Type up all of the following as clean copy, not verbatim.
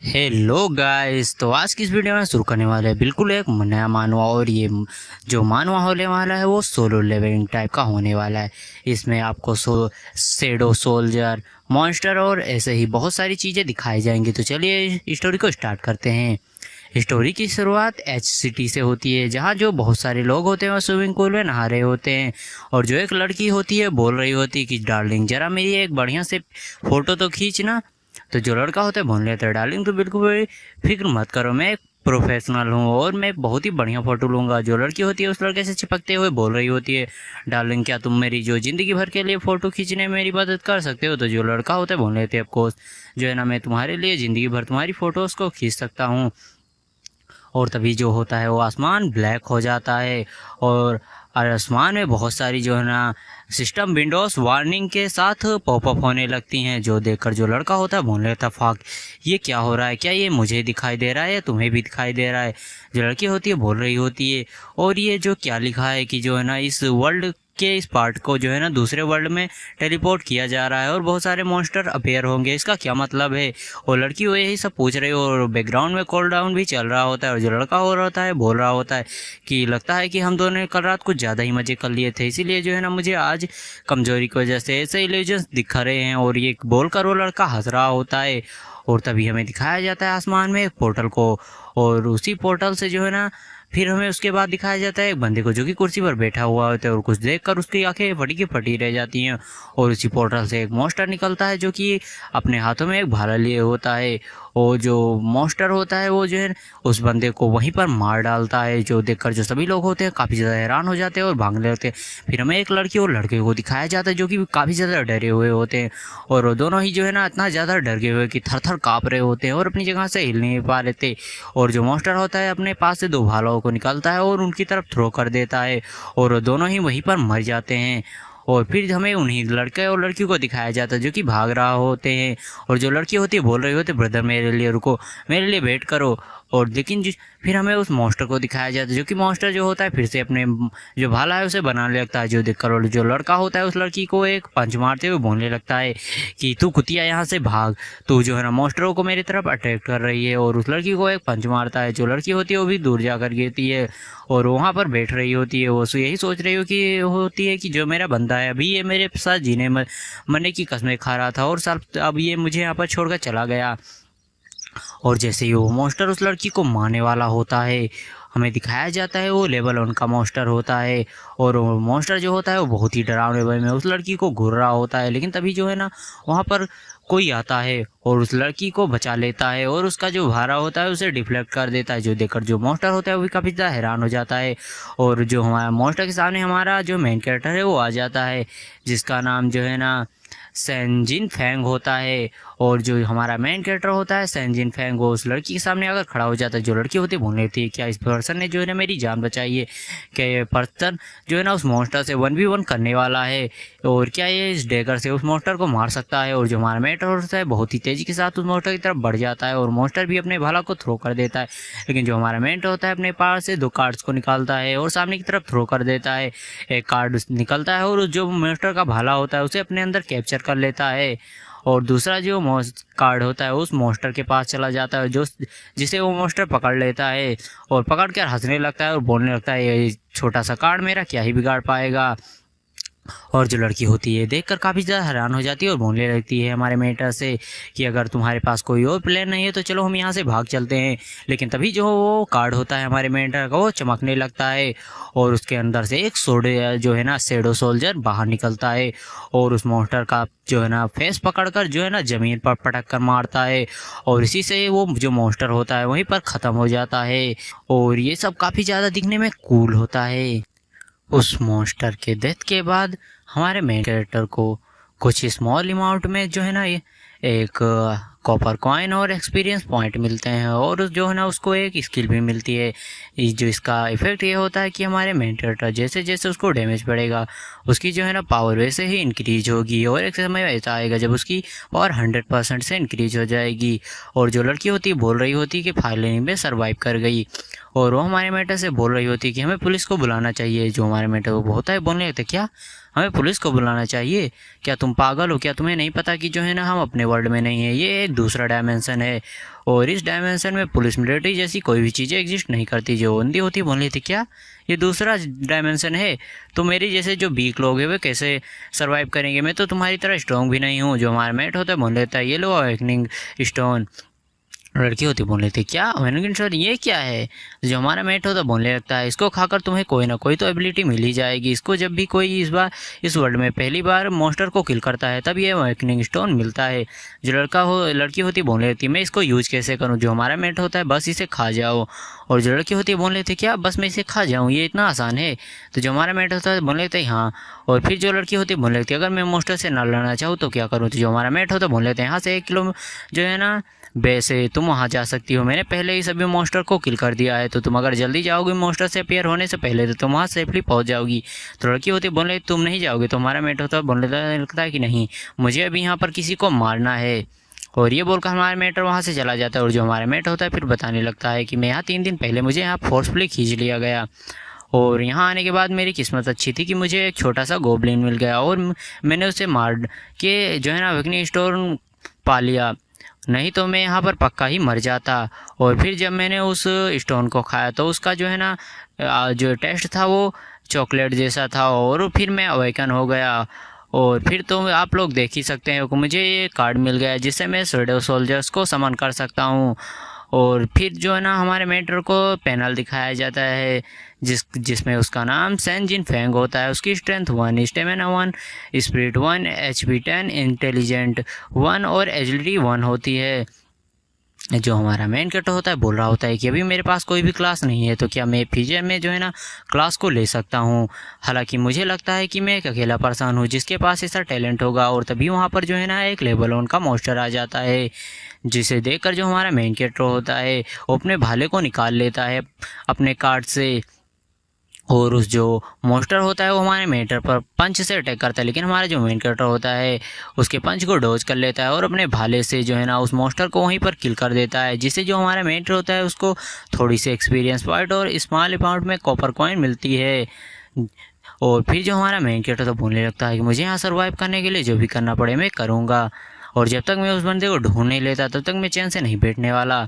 Hello guys, तो आज की इस वीडियो में शुरू करने वाले हैं बिल्कुल एक नया मानवा। और ये जो मानवा होने वाला है वो सोलो लेवलिंग टाइप का होने वाला है। इसमें आपको शेडो सोल्जर, मॉन्स्टर और ऐसे ही बहुत सारी चीज़ें दिखाई जाएंगी। तो चलिए स्टोरी को स्टार्ट करते हैं। स्टोरी की शुरुआत एच सिटी से होती है, जहाँ जो बहुत सारे लोग होते हैं वो स्विमिंग पूल में नहा रहे होते हैं। और जो एक लड़की होती है बोल रही होती है कि डार्लिंग ज़रा मेरी एक बढ़िया से फ़ोटो तो खींचना। तो जो लड़का होता है बोल लेता है, डार्लिंग तो बिल्कुल भी फिक्र मत करो, मैं एक प्रोफेशनल हूँ और मैं बहुत ही बढ़िया फ़ोटो लूँगा। जो लड़की होती है उस लड़के से चिपकते हुए बोल रही होती है, डार्लिंग क्या तुम मेरी जो ज़िंदगी भर के लिए फ़ोटो खींचने में मेरी मदद कर सकते हो। तो जो लड़का होता है बोल लेते हैं, ऑफकोर्स जो है ना, मैं तुम्हारे लिए ज़िंदगी भर तुम्हारी फ़ोटोज़ को खींच सकता हूँ। और तभी जो होता है वो आसमान ब्लैक हो जाता है और आसमान में बहुत सारी जो है ना सिस्टम विंडोज़ वार्निंग के साथ पॉपअप होने लगती हैं। जो देखकर जो लड़का होता है बोलने लगता, फाक ये क्या हो रहा है, क्या ये मुझे दिखाई दे रहा है या तुम्हें भी दिखाई दे रहा है। जो लड़की होती है बोल रही होती है, और ये जो क्या लिखा है कि जो है ना इस वर्ल्ड के इस पार्ट को जो है ना दूसरे वर्ल्ड में टेलीपोर्ट किया जा रहा है और बहुत सारे मॉन्स्टर अपेयर होंगे, इसका क्या मतलब है। और लड़की वो यही सब पूछ रही है और बैकग्राउंड में कॉल डाउन भी चल रहा होता है। और जो लड़का हो रहा होता है बोल रहा होता है कि लगता है कि हम दोनों ने कल रात कुछ ज़्यादा ही मज़े कर लिए थे, इसीलिए जो है ना मुझे आज कमज़ोरी की वजह से ऐसे इल्यूजन्स दिख रहे हैं। और ये बोलकर वो लड़का हंस रहा होता है। और तभी हमें दिखाया जाता है आसमान में एक पोर्टल को, और उसी पोर्टल से जो है ना फिर हमें उसके बाद दिखाया जाता है एक बंदे को जो कि कुर्सी पर बैठा हुआ होता है। और कुछ देखकर उसकी आंखें फटी की फटी रह जाती हैं। और उसी पोर्टल से एक मॉन्स्टर निकलता है जो कि अपने हाथों में एक भाला लिए होता है। और जो मॉन्स्टर होता है वो जो है उस बंदे को वहीं पर मार डालता है, जो देखकर जो सभी लोग होते हैं काफ़ी ज़्यादा हैरान हो जाते हैं और भागने लगते हैं। फिर हमें एक लड़की और लड़के को दिखाया जाता है जो कि काफ़ी ज़्यादा डरे हुए होते हैं। और वो दोनों ही जो है ना इतना ज़्यादा डर गए हुए कि थर थर काँप रहे होते हैं और अपनी जगह से हिल नहीं पा रहे थे। और जो मॉन्स्टर होता है अपने पास से दो भालों को निकालता है और उनकी तरफ थ्रो कर देता है, और दोनों ही वहीं पर मर जाते हैं। और फिर हमें उन्हीं लड़के और लड़की को दिखाया जाता है जो कि भाग रहा होते हैं। और जो लड़की होती है बोल रही होती है, ब्रदर मेरे लिए रुको, मेरे लिए वेट करो। और लेकिन फिर हमें उस मॉन्स्टर को दिखाया जाता है जो कि मॉन्स्टर जो होता है फिर से अपने जो भाला है उसे बनाने लगता है। जो देखकर और जो लड़का होता है उस लड़की को एक पंच मारते हुए बोलने लगता है कि तू कुतिया यहाँ से भाग, तू जो है ना मॉन्स्टरों को मेरी तरफ अटैक कर रही है। और उस लड़की को एक पंच मारता है। जो लड़की होती है वो भी दूर जाकर गिरती है और वहाँ पर बैठ रही होती है। वो यही सोच रही होती है कि जो मेरा बंदा है अभी ये मेरे साथ जीने मरने की कसमें खा रहा था और साल अब ये मुझे यहाँ पर छोड़कर चला गया। और जैसे ही वो मॉन्स्टर उस लड़की को मारने वाला होता है हमें दिखाया जाता है वो लेवल 1 का मॉन्स्टर होता है। और वो मॉन्स्टर जो होता है वो बहुत ही डरावने वे में उस लड़की को घूर रहा होता है। लेकिन तभी जो है ना वहाँ पर कोई आता है और उस लड़की को बचा लेता है और उसका जो भारा होता है उसे डिफ्लेक्ट कर देता है। जो देखकर जो मॉन्स्टर होता है वो भी काफ़ी ज़्यादा हैरान हो जाता है। और जो हमारा मॉन्स्टर के सामने हमारा जो मेन कैरेक्टर है वो आ जाता है, जिसका नाम जो है ना सेंजिन फैंग होता है। और जो हमारा मेन कैरेक्टर होता है सेंजिन फैंग, वो उस लड़की के सामने अगर खड़ा हो जाता है। जो लड़की होती है बोलने लगती है, क्या इस पर्सन ने जो है ना मेरी जान बचाई है, क्या ये पर्सन जो है ना उस मॉन्स्टर से 1v1 करने वाला है, और क्या ये इस डेगर से उस मॉन्स्टर को मार सकता है। और जो हमारा मेन कैरेक्टर होता है बहुत ही तेज़ी के साथ उस मॉन्स्टर की तरफ बढ़ जाता है और मॉन्स्टर भी अपने भाला को थ्रो कर देता है। लेकिन जो हमारा मेन होता है अपने पास से 2 कार्ड्स को निकालता है और सामने की तरफ थ्रो कर देता है। एक कार्ड निकलता है और जो मॉन्स्टर का भाला होता है उसे अपने अंदर कैप्चर कर लेता है। और दूसरा जो कार्ड होता है उस मॉन्स्टर के पास चला जाता है, जो जिसे वो मॉन्स्टर पकड़ लेता है और पकड़ कर हंसने लगता है और बोलने लगता है, ये छोटा सा कार्ड मेरा क्या ही बिगाड़ पाएगा। और जो लड़की होती है देखकर काफ़ी ज़्यादा हैरान हो जाती है और बोलने लगती है हमारे मेंटर से कि अगर तुम्हारे पास कोई और प्लान नहीं है तो चलो हम यहाँ से भाग चलते हैं। लेकिन तभी जो वो कार्ड होता है हमारे मेंटर का वो चमकने लगता है और उसके अंदर से एक सोडे जो है ना शेडो सोल्जर बाहर निकलता है और उस मॉन्स्टर का जो है ना फेस पकड़कर जो है ना ज़मीन पर पटक कर मारता है। और इसी से वो जो मॉन्स्टर होता है वहीं पर ख़त्म हो जाता है। और ये सब काफ़ी ज़्यादा दिखने में कूल होता है। उस मॉन्स्टर के डेथ के बाद हमारे मेन कैरेक्टर को कुछ स्मॉल अमाउंट में जो है ना ये एक कॉपर कॉइन और एक्सपीरियंस पॉइंट मिलते हैं और जो है ना उसको एक स्किल भी मिलती है। जो इसका इफेक्ट ये होता है कि हमारे मेन कैरेक्टर जैसे जैसे उसको डैमेज पड़ेगा उसकी जो है ना पावर वैसे ही इंक्रीज होगी। और एक समय ऐसा आएगा जब उसकी पावर 100% से इंक्रीज हो जाएगी। और जो लड़की होती है बोल रही होती है कि फाइनली में सर्वाइव कर गई। और वो हमारे मेंटर से बोल रही होती है कि हमें पुलिस को बुलाना चाहिए। जो हमारे मेंटर वो होता है बोलने लगता है, क्या हमें पुलिस को बुलाना चाहिए। क्या तुम पागल हो? क्या तुम्हें नहीं पता कि जो है ना हम अपने वर्ल्ड में नहीं है, ये एक दूसरा डायमेंशन है और इस डायमेंशन में पुलिस मिलिट्री जैसी कोई भी चीज़ें एग्जिस्ट नहीं करती। जो बंदी होती बोल रही थी क्या ये दूसरा डायमेंशन है? तो मेरे जैसे जो वीक लोग हैं वे कैसे सर्वाइव करेंगे? मैं तो तुम्हारी तरह स्ट्रॉन्ग भी नहीं हूँ। जो हमारा मेट होता है बोल लेता है ये लो अवेकनिंग स्टोन। लड़की होती बोल रही थी क्या अवेकनिंग स्टोन ये क्या है? जो हमारा मेट होता बोलने लगता है इसको खाकर तुम्हें कोई ना कोई तो एबिलिटी मिल ही जाएगी। इसको जब भी कोई इस वर्ल्ड में पहली बार मॉन्स्टर को किल करता है तब ये अवेकनिंग स्टोन मिलता है। जो लड़की होती बोल रही थी मैं इसको यूज़ कैसे करूँ? जो हमारा मेट होता है बस इसे खा जाओ। और जो लड़की होती है बोल रही थी क्या बस मैं इसे खा जाऊँ, ये इतना आसान है? तो जो हमारा मेट होता है बोल रहे थे हाँ। और फिर जो लड़की होती है बोल रही थी अगर मैं मॉन्स्टर से ना लड़ना चाहूँ तो क्या करूँ? तो जो हमारा मेट होता है बोल लेते हैं यहाँ से 1 किलो जो है ना वैसे तुम वहाँ जा सकती हो, मैंने पहले ही सभी मॉन्स्टर को किल कर दिया है, तो तुम अगर जल्दी जाओगे मॉन्स्टर से अपीयर होने से पहले तो तुम वहाँ सेफली पहुँच जाओगी। तो लड़की होती बोले तुम नहीं जाओगे? तो हमारा मेट होता बोलने लगता है कि नहीं मुझे अभी यहाँ पर किसी को मारना है। और ये बोलकर हमारा मेटर वहाँ से चला जाता है। और जो हमारा मेट होता है फिर बताने लगता है कि मैं यहाँ 3 दिन पहले मुझे यहाँ फोर्सफुली खींच लिया गया और यहाँ आने के बाद मेरी किस्मत अच्छी थी कि मुझे एक छोटा सा गोबलिन मिल गया और मैंने उसे मार के जो है ना अवेकनिंग स्टोन पा लिया, नहीं तो मैं यहाँ पर पक्का ही मर जाता। और फिर जब मैंने उस स्टोन को खाया तो उसका जो है ना जो टेस्ट था वो चॉकलेट जैसा था और फिर मैं अवेकन हो गया। और फिर तो आप लोग देख ही सकते हैं कि मुझे ये कार्ड मिल गया जिससे मैं शैडो सोल्जर्स को समन कर सकता हूँ। और फिर जो है ना हमारे मेंटर को पैनल दिखाया जाता है जिसमें उसका नाम सेन जिन फेंग होता है। उसकी strength 1, stamina 1, spirit 1, HP 10, intelligent 1 और एजिलिटी 1 होती है। जो हमारा मेन कैरेक्टर होता है बोल रहा होता है कि अभी मेरे पास कोई भी क्लास नहीं है तो क्या मैं फ्यूचर में जो है ना क्लास को ले सकता हूँ। हालांकि मुझे लगता है कि मैं एक अकेला पर्सन हूँ जिसके पास ऐसा टैलेंट होगा। और तभी वहाँ पर जो है ना एक लेवल 1 का मॉन्स्टर आ जाता है जिसे देखकर जो हमारा मेन कैरेक्टर होता है वो अपने भाले को निकाल लेता है अपने कार्ड से। और उस जो मॉन्स्टर होता है वो हमारे मेंटर पर पंच से अटैक करता है, लेकिन हमारा जो मेन कैरेक्टर होता है उसके पंच को डॉज कर लेता है और अपने भाले से जो है ना उस मॉन्स्टर को वहीं पर किल कर देता है, जिससे जो हमारा मेंटर होता है उसको थोड़ी सी एक्सपीरियंस पॉइंट और स्मॉल अमाउंट में कॉपर कॉइन मिलती है। और फिर जो हमारा मेन कैरेक्टर तो बोलने लगता है कि मुझे यहाँ सर्वाइव करने के लिए जो भी करना पड़े मैं करूँगा और जब तक मैं उस बंदे को ढूंढ नहीं लेता तब तक मैं चैन से नहीं बैठने वाला।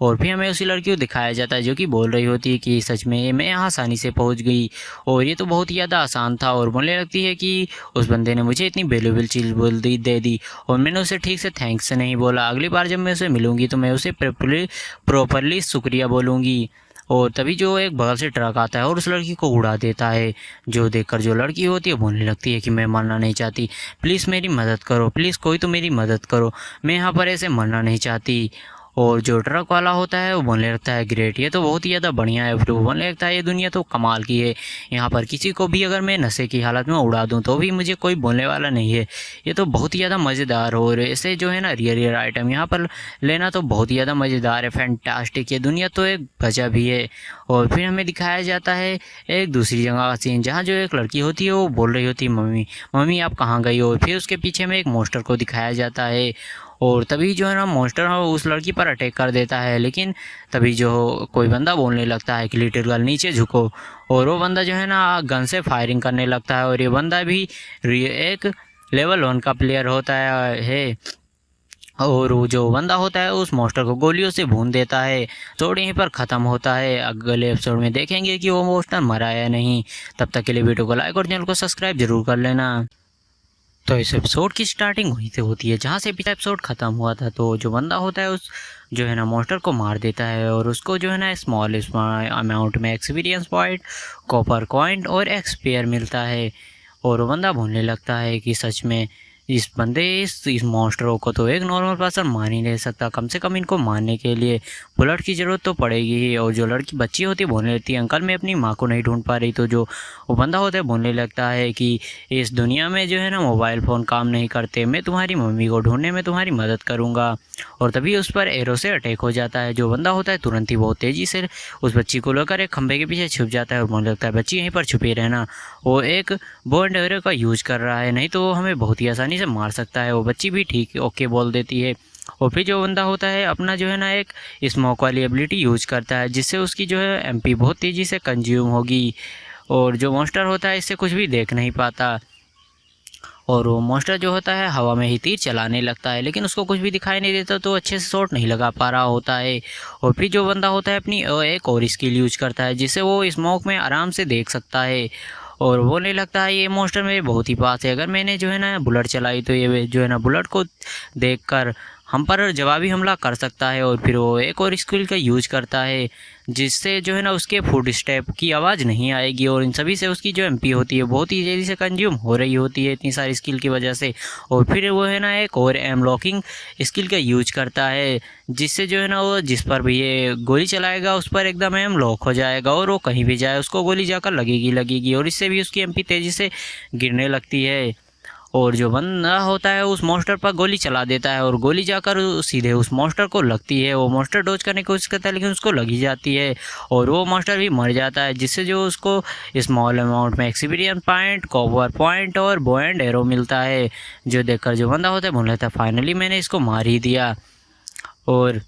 और फिर हमें उसी लड़की को दिखाया जाता है जो कि बोल रही होती है कि सच में मैं यहाँ आसानी से पहुँच गई और ये तो बहुत ही ज़्यादा आसान था। और बोलने लगती है कि उस बंदे ने मुझे इतनी वैल्यूएबल चीज़ दे दी और मैंने उसे ठीक से थैंक्स नहीं बोला। अगली बार जब मैं उसे मिलूँगी तो मैं उसे प्रॉपरली शुक्रिया बोलूँगी। और तभी जो एक बगल से ट्रक आता है और उस लड़की को उड़ा देता है, जो देखकर जो लड़की होती है बोलने लगती है कि मैं मरना नहीं चाहती, प्लीज़ मेरी मदद करो, प्लीज़ कोई तो मेरी मदद करो, मैं यहाँ पर ऐसे मरना नहीं चाहती। और जो ट्रक वाला होता है वो बोलने लगता है ग्रेट, ये तो बहुत ही ज़्यादा बढ़िया है। फिर वो बोलने लगता है ये दुनिया तो कमाल की है, यहाँ पर किसी को भी अगर मैं नशे की हालत में उड़ा दूँ तो भी मुझे कोई बोलने वाला नहीं है, ये तो बहुत ही ज़्यादा मज़ेदार हो। और ऐसे जो है ना रियर आइटम यहाँ पर लेना तो बहुत ही ज़्यादा मज़ेदार है, फैंटास्टिक, ये दुनिया तो एक गजब ही है। और फिर हमें दिखाया जाता है एक दूसरी जगह का सीन जहाँ जो एक लड़की होती है वो बोल रही होती है मम्मी मम्मी आप कहाँ गई हो। फिर उसके पीछे में एक मॉन्स्टर को दिखाया जाता है और तभी जो है ना मॉन्स्टर उस लड़की पर अटैक कर देता है, लेकिन तभी जो कोई बंदा बोलने लगता है कि लिटिल गर्ल नीचे झुको और वो बंदा जो है ना गन से फायरिंग करने लगता है। और ये बंदा भी एक लेवल 1 का प्लेयर होता है और वो जो बंदा होता है उस मॉन्स्टर को गोलियों से भून देता है। तो यहीं पर ख़त्म होता है, अगले एपिसोड में देखेंगे कि वो मॉन्स्टर मरा या नहीं। तब तक के लिए वीडियो को लाइक और चैनल को सब्सक्राइब जरूर कर लेना। तो इस एपिसोड की स्टार्टिंग वहीं से होती है जहाँ से पिछला एपिसोड ख़त्म हुआ था। तो जो बंदा होता है उस जो है ना मॉन्स्टर को मार देता है और उसको जो है ना स्मॉल अमाउंट में एक्सपीरियंस पॉइंट, कॉपर कॉइन और एक्सपेयर मिलता है। और वो बंदा बोलने लगता है कि सच में इस मॉन्स्टरों को तो एक नॉर्मल पर्सन मान ही नहीं सकता, कम से कम इनको मारने के लिए बुलेट की ज़रूरत तो पड़ेगी ही। और जो लड़की बच्ची होती है बोलने लगती है अंकल मैं अपनी माँ को नहीं ढूंढ पा रही। तो जो वो बंदा होता है बोलने लगता है कि इस दुनिया में जो है ना मोबाइल फ़ोन काम नहीं करते, मैं तुम्हारी मम्मी को ढूंढने में तुम्हारी मदद करूँगा। और तभी उस पर एरो से अटैक हो जाता है। जो बंदा होता है तुरंत ही बहुत तेज़ी से उस बच्ची को लेकर एक खंभे के पीछे छुप जाता है और बोलने लगता है बच्ची यहीं पर छुपी रहना, वो एक बो एंड एरो का यूज कर रहा है, नहीं तो वो हमें बहुत ही आसानी से मार सकता है। वो बच्ची भी ठीक ओके बोल देती है। और फिर जो बंदा होता है अपना जो है ना एक स्मोक वाली एबिलिटी यूज करता है जिससे उसकी जो है MP बहुत तेज़ी से कंज्यूम होगी और जो मॉन्स्टर होता है इससे कुछ भी देख नहीं पाता। और वो मॉन्स्टर जो होता है हवा में ही तीर चलाने लगता है, लेकिन उसको कुछ भी दिखाई नहीं देता तो अच्छे से शॉट नहीं लगा पा रहा होता है। और फिर जो बंदा होता है अपनी एक और स्किल यूज करता है जिससे वो स्मोक में आराम से देख सकता है और बोलने लगता है ये मॉन्स्टर मेरे बहुत ही पास है, अगर मैंने जो है ना बुलेट चलाई तो ये जो है ना बुलेट को देखकर हम पर जवाबी हमला कर सकता है। और फिर वो एक और स्किल का यूज करता है जिससे जो है ना उसके फुट स्टेप की आवाज़ नहीं आएगी और इन सभी से उसकी जो एमपी होती है बहुत ही तेज़ी से कंज्यूम हो रही होती है इतनी सारी स्किल की वजह से। और फिर वो है ना एक और एम लॉकिंग स्किल का यूज करता है जिससे जो है ना वो जिस पर भी ये गोली चलाएगा उस पर एकदम एम लॉक हो जाएगा और वो कहीं भी जाए उसको गोली जाकर लगेगी और इससे भी उसकी एमपी तेज़ी से गिरने लगती है। और जो बंदा होता है उस मॉन्स्टर पर गोली चला देता है और गोली जाकर सीधे उस मॉन्स्टर को लगती है। वो मॉन्स्टर डॉज करने की कोशिश करता है लेकिन उसको लगी जाती है और वो मॉन्स्टर भी मर जाता है जिससे जो उसको स्मॉल अमाउंट में एक्सपीरियंस पॉइंट, कॉपर पॉइंट और बो एंड एरो मिलता है, जो देखकर जो बंदा होता है बोल लेता है फाइनली मैंने इसको मार ही दिया। और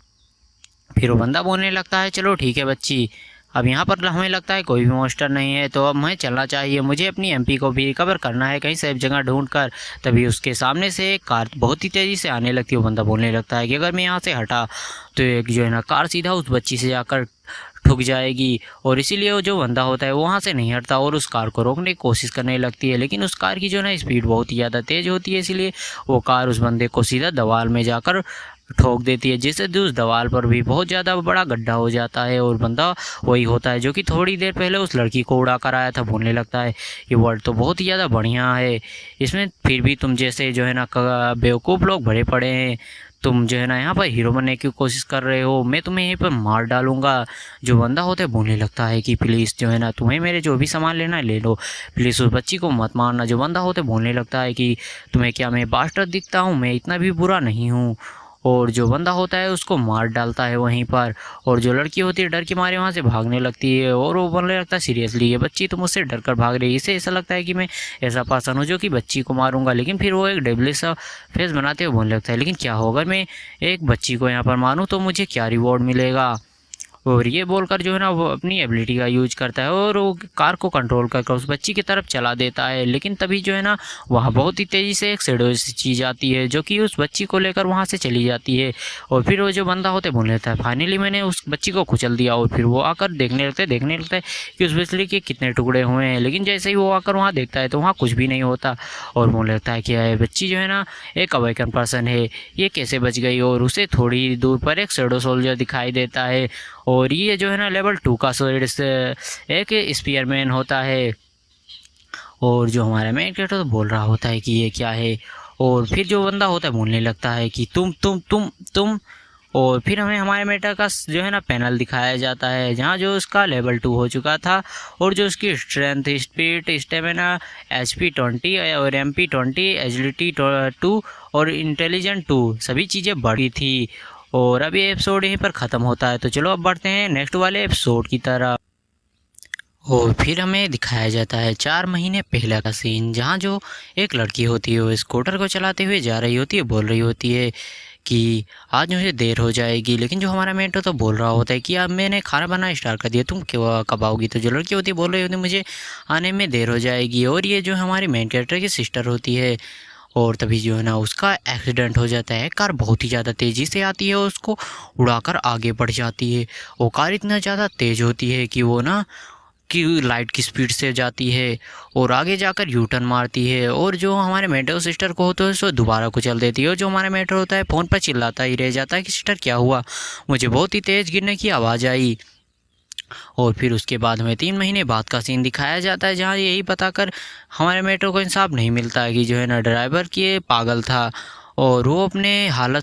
फिर वो बंदा बोलने लगता है चलो ठीक है बच्ची, अब यहाँ पर हमें लगता है कोई भी मॉन्स्टर नहीं है तो अब हमें चलना चाहिए, मुझे अपनी एमपी को भी रिकवर करना है कहीं सेफ जगह ढूंढ कर। तभी उसके सामने से एक कार बहुत ही तेज़ी से आने लगती है। वो बंदा बोलने लगता है कि अगर मैं यहाँ से हटा तो एक जो है ना कार सीधा उस बच्ची से जाकर ठुक जाएगी और इसीलिए वो जो बंदा होता है वो वहाँ से नहीं हटता और उस कार को रोकने की कोशिश करने लगती है। लेकिन उस कार की जो है ना स्पीड बहुत ही ज़्यादा तेज़ होती है, इसीलिए वो कार उस बंदे को सीधा दीवार में जाकर ठोक देती है जिससे उस दीवार पर भी बहुत ज़्यादा बड़ा गड्ढा हो जाता है। और बंदा वही होता है जो कि थोड़ी देर पहले उस लड़की को उड़ा कर आया था। बोलने लगता है ये वर्ल्ड तो बहुत ही ज़्यादा बढ़िया है, इसमें फिर भी तुम जैसे जो है ना बेवकूफ़ लोग भरे पड़े हैं, तुम जो है ना यहाँ पर हीरो बनने की कोशिश कर रहे हो, मैं तुम्हें यहीं पर मार डालूंगा। जो बंदा होता है बोलने लगता है कि प्लीज़ जो है ना तुम्हें मेरे जो भी सामान लेना है ले लो, प्लीज़ उस बच्ची को मत मारना। जो बंदा होता है बोलने लगता है कि तुम्हें क्या मैं बास्टर्ड दिखता हूँ, मैं इतना भी बुरा नहीं हूँ। और जो बंदा होता है उसको मार डालता है वहीं पर। और जो लड़की होती है डर के मारे वहाँ से भागने लगती है और वो बोलने लगता है सीरियसली ये बच्ची तो मुझसे डर कर भाग रही है, इसे ऐसा लगता है कि मैं ऐसा पर्सन हूँ जो कि बच्ची को मारूंगा। लेकिन फिर वो एक डेविलिश सा फेस बनाते हुए बोलने लगता है लेकिन क्या होगा मैं एक बच्ची को यहाँ पर मारूँ तो मुझे क्या रिवॉर्ड मिलेगा। और ये बोलकर जो है ना वो अपनी एबिलिटी का यूज करता है और वो कार को कंट्रोल करके उस बच्ची की तरफ चला देता है। लेकिन तभी जो है ना वहाँ बहुत ही तेज़ी से एक शैडो चीज़ आती है जो कि उस बच्ची को लेकर वहाँ से चली जाती है। और फिर वो जो बंदा होता है बोल लेता है फाइनली मैंने उस बच्ची को कुचल दिया। और फिर वो आकर देखने लगता है कि उस बिजली के कितने टुकड़े हुए हैं। लेकिन जैसे ही वो आकर वहाँ देखता है तो वहाँ कुछ भी नहीं होता और बोल लगता है कि यह बच्ची जो है ना एक अवेकन पर्सन है, ये कैसे बच गई। और उसे थोड़ी दूर पर एक शैडो सोल्जर दिखाई देता है और ये जो है ना लेवल 2 का एक स्पीयरमैन होता है। और जो हमारा मेन कैरेक्टर तो बोल रहा होता है कि ये क्या है। और फिर जो बंदा होता है बोलने लगता है कि तुम। और फिर हमें हमारे मेटा का जो है ना पैनल दिखाया जाता है जहाँ जो उसका लेवल 2 हो चुका था और जो उसकी स्ट्रेंथ, स्पीड, स्टेमिना, HP 20 और MP 20, एजिलिटी 2 और इंटेलिजेंट 2 सभी चीज़ें बढ़ी थी। और अब ये एपिसोड यहीं पर ख़त्म होता है तो चलो अब बढ़ते हैं नेक्स्ट वाले एपिसोड की तरफ। और फिर हमें दिखाया जाता है 4 महीने पहले का सीन जहाँ जो एक लड़की होती है वो स्कूटर को चलाते हुए जा रही होती है, बोल रही होती है कि आज मुझे देर हो जाएगी। लेकिन जो हमारा मेंटर तो बोल रहा होता है कि अब मैंने खाना बनाना स्टार्ट कर दिया, तुम क्यों कब आओगी। तो जो लड़की होती है बोल रही होती है मुझे आने में देर हो जाएगी। और ये जो हमारे मेन कैरेक्टर की सिस्टर होती है और तभी जो है ना उसका एक्सीडेंट हो जाता है। कार बहुत ही ज़्यादा तेज़ी से आती है और उसको उड़ाकर आगे बढ़ जाती है। वो कार इतना ज़्यादा तेज़ होती है कि वो ना कि लाइट की स्पीड से जाती है और आगे जाकर यू टर्न मारती है। और जो हमारे मेट्रो सिस्टर को होता है उसको दोबारा कुचल देती है। और जो हमारा मेट्रो होता है फ़ोन पर चिल्लाता ही रह जाता है कि सिस्टर क्या हुआ, मुझे बहुत ही तेज़ गिरने की आवाज़ आई। और फिर उसके बाद हमें 3 महीने बाद का सीन दिखाया जाता है जहाँ यही बताकर हमारे मेट्रो को इंसाफ नहीं मिलता है कि जो है ना ड्राइवर की पागल था और वो अपने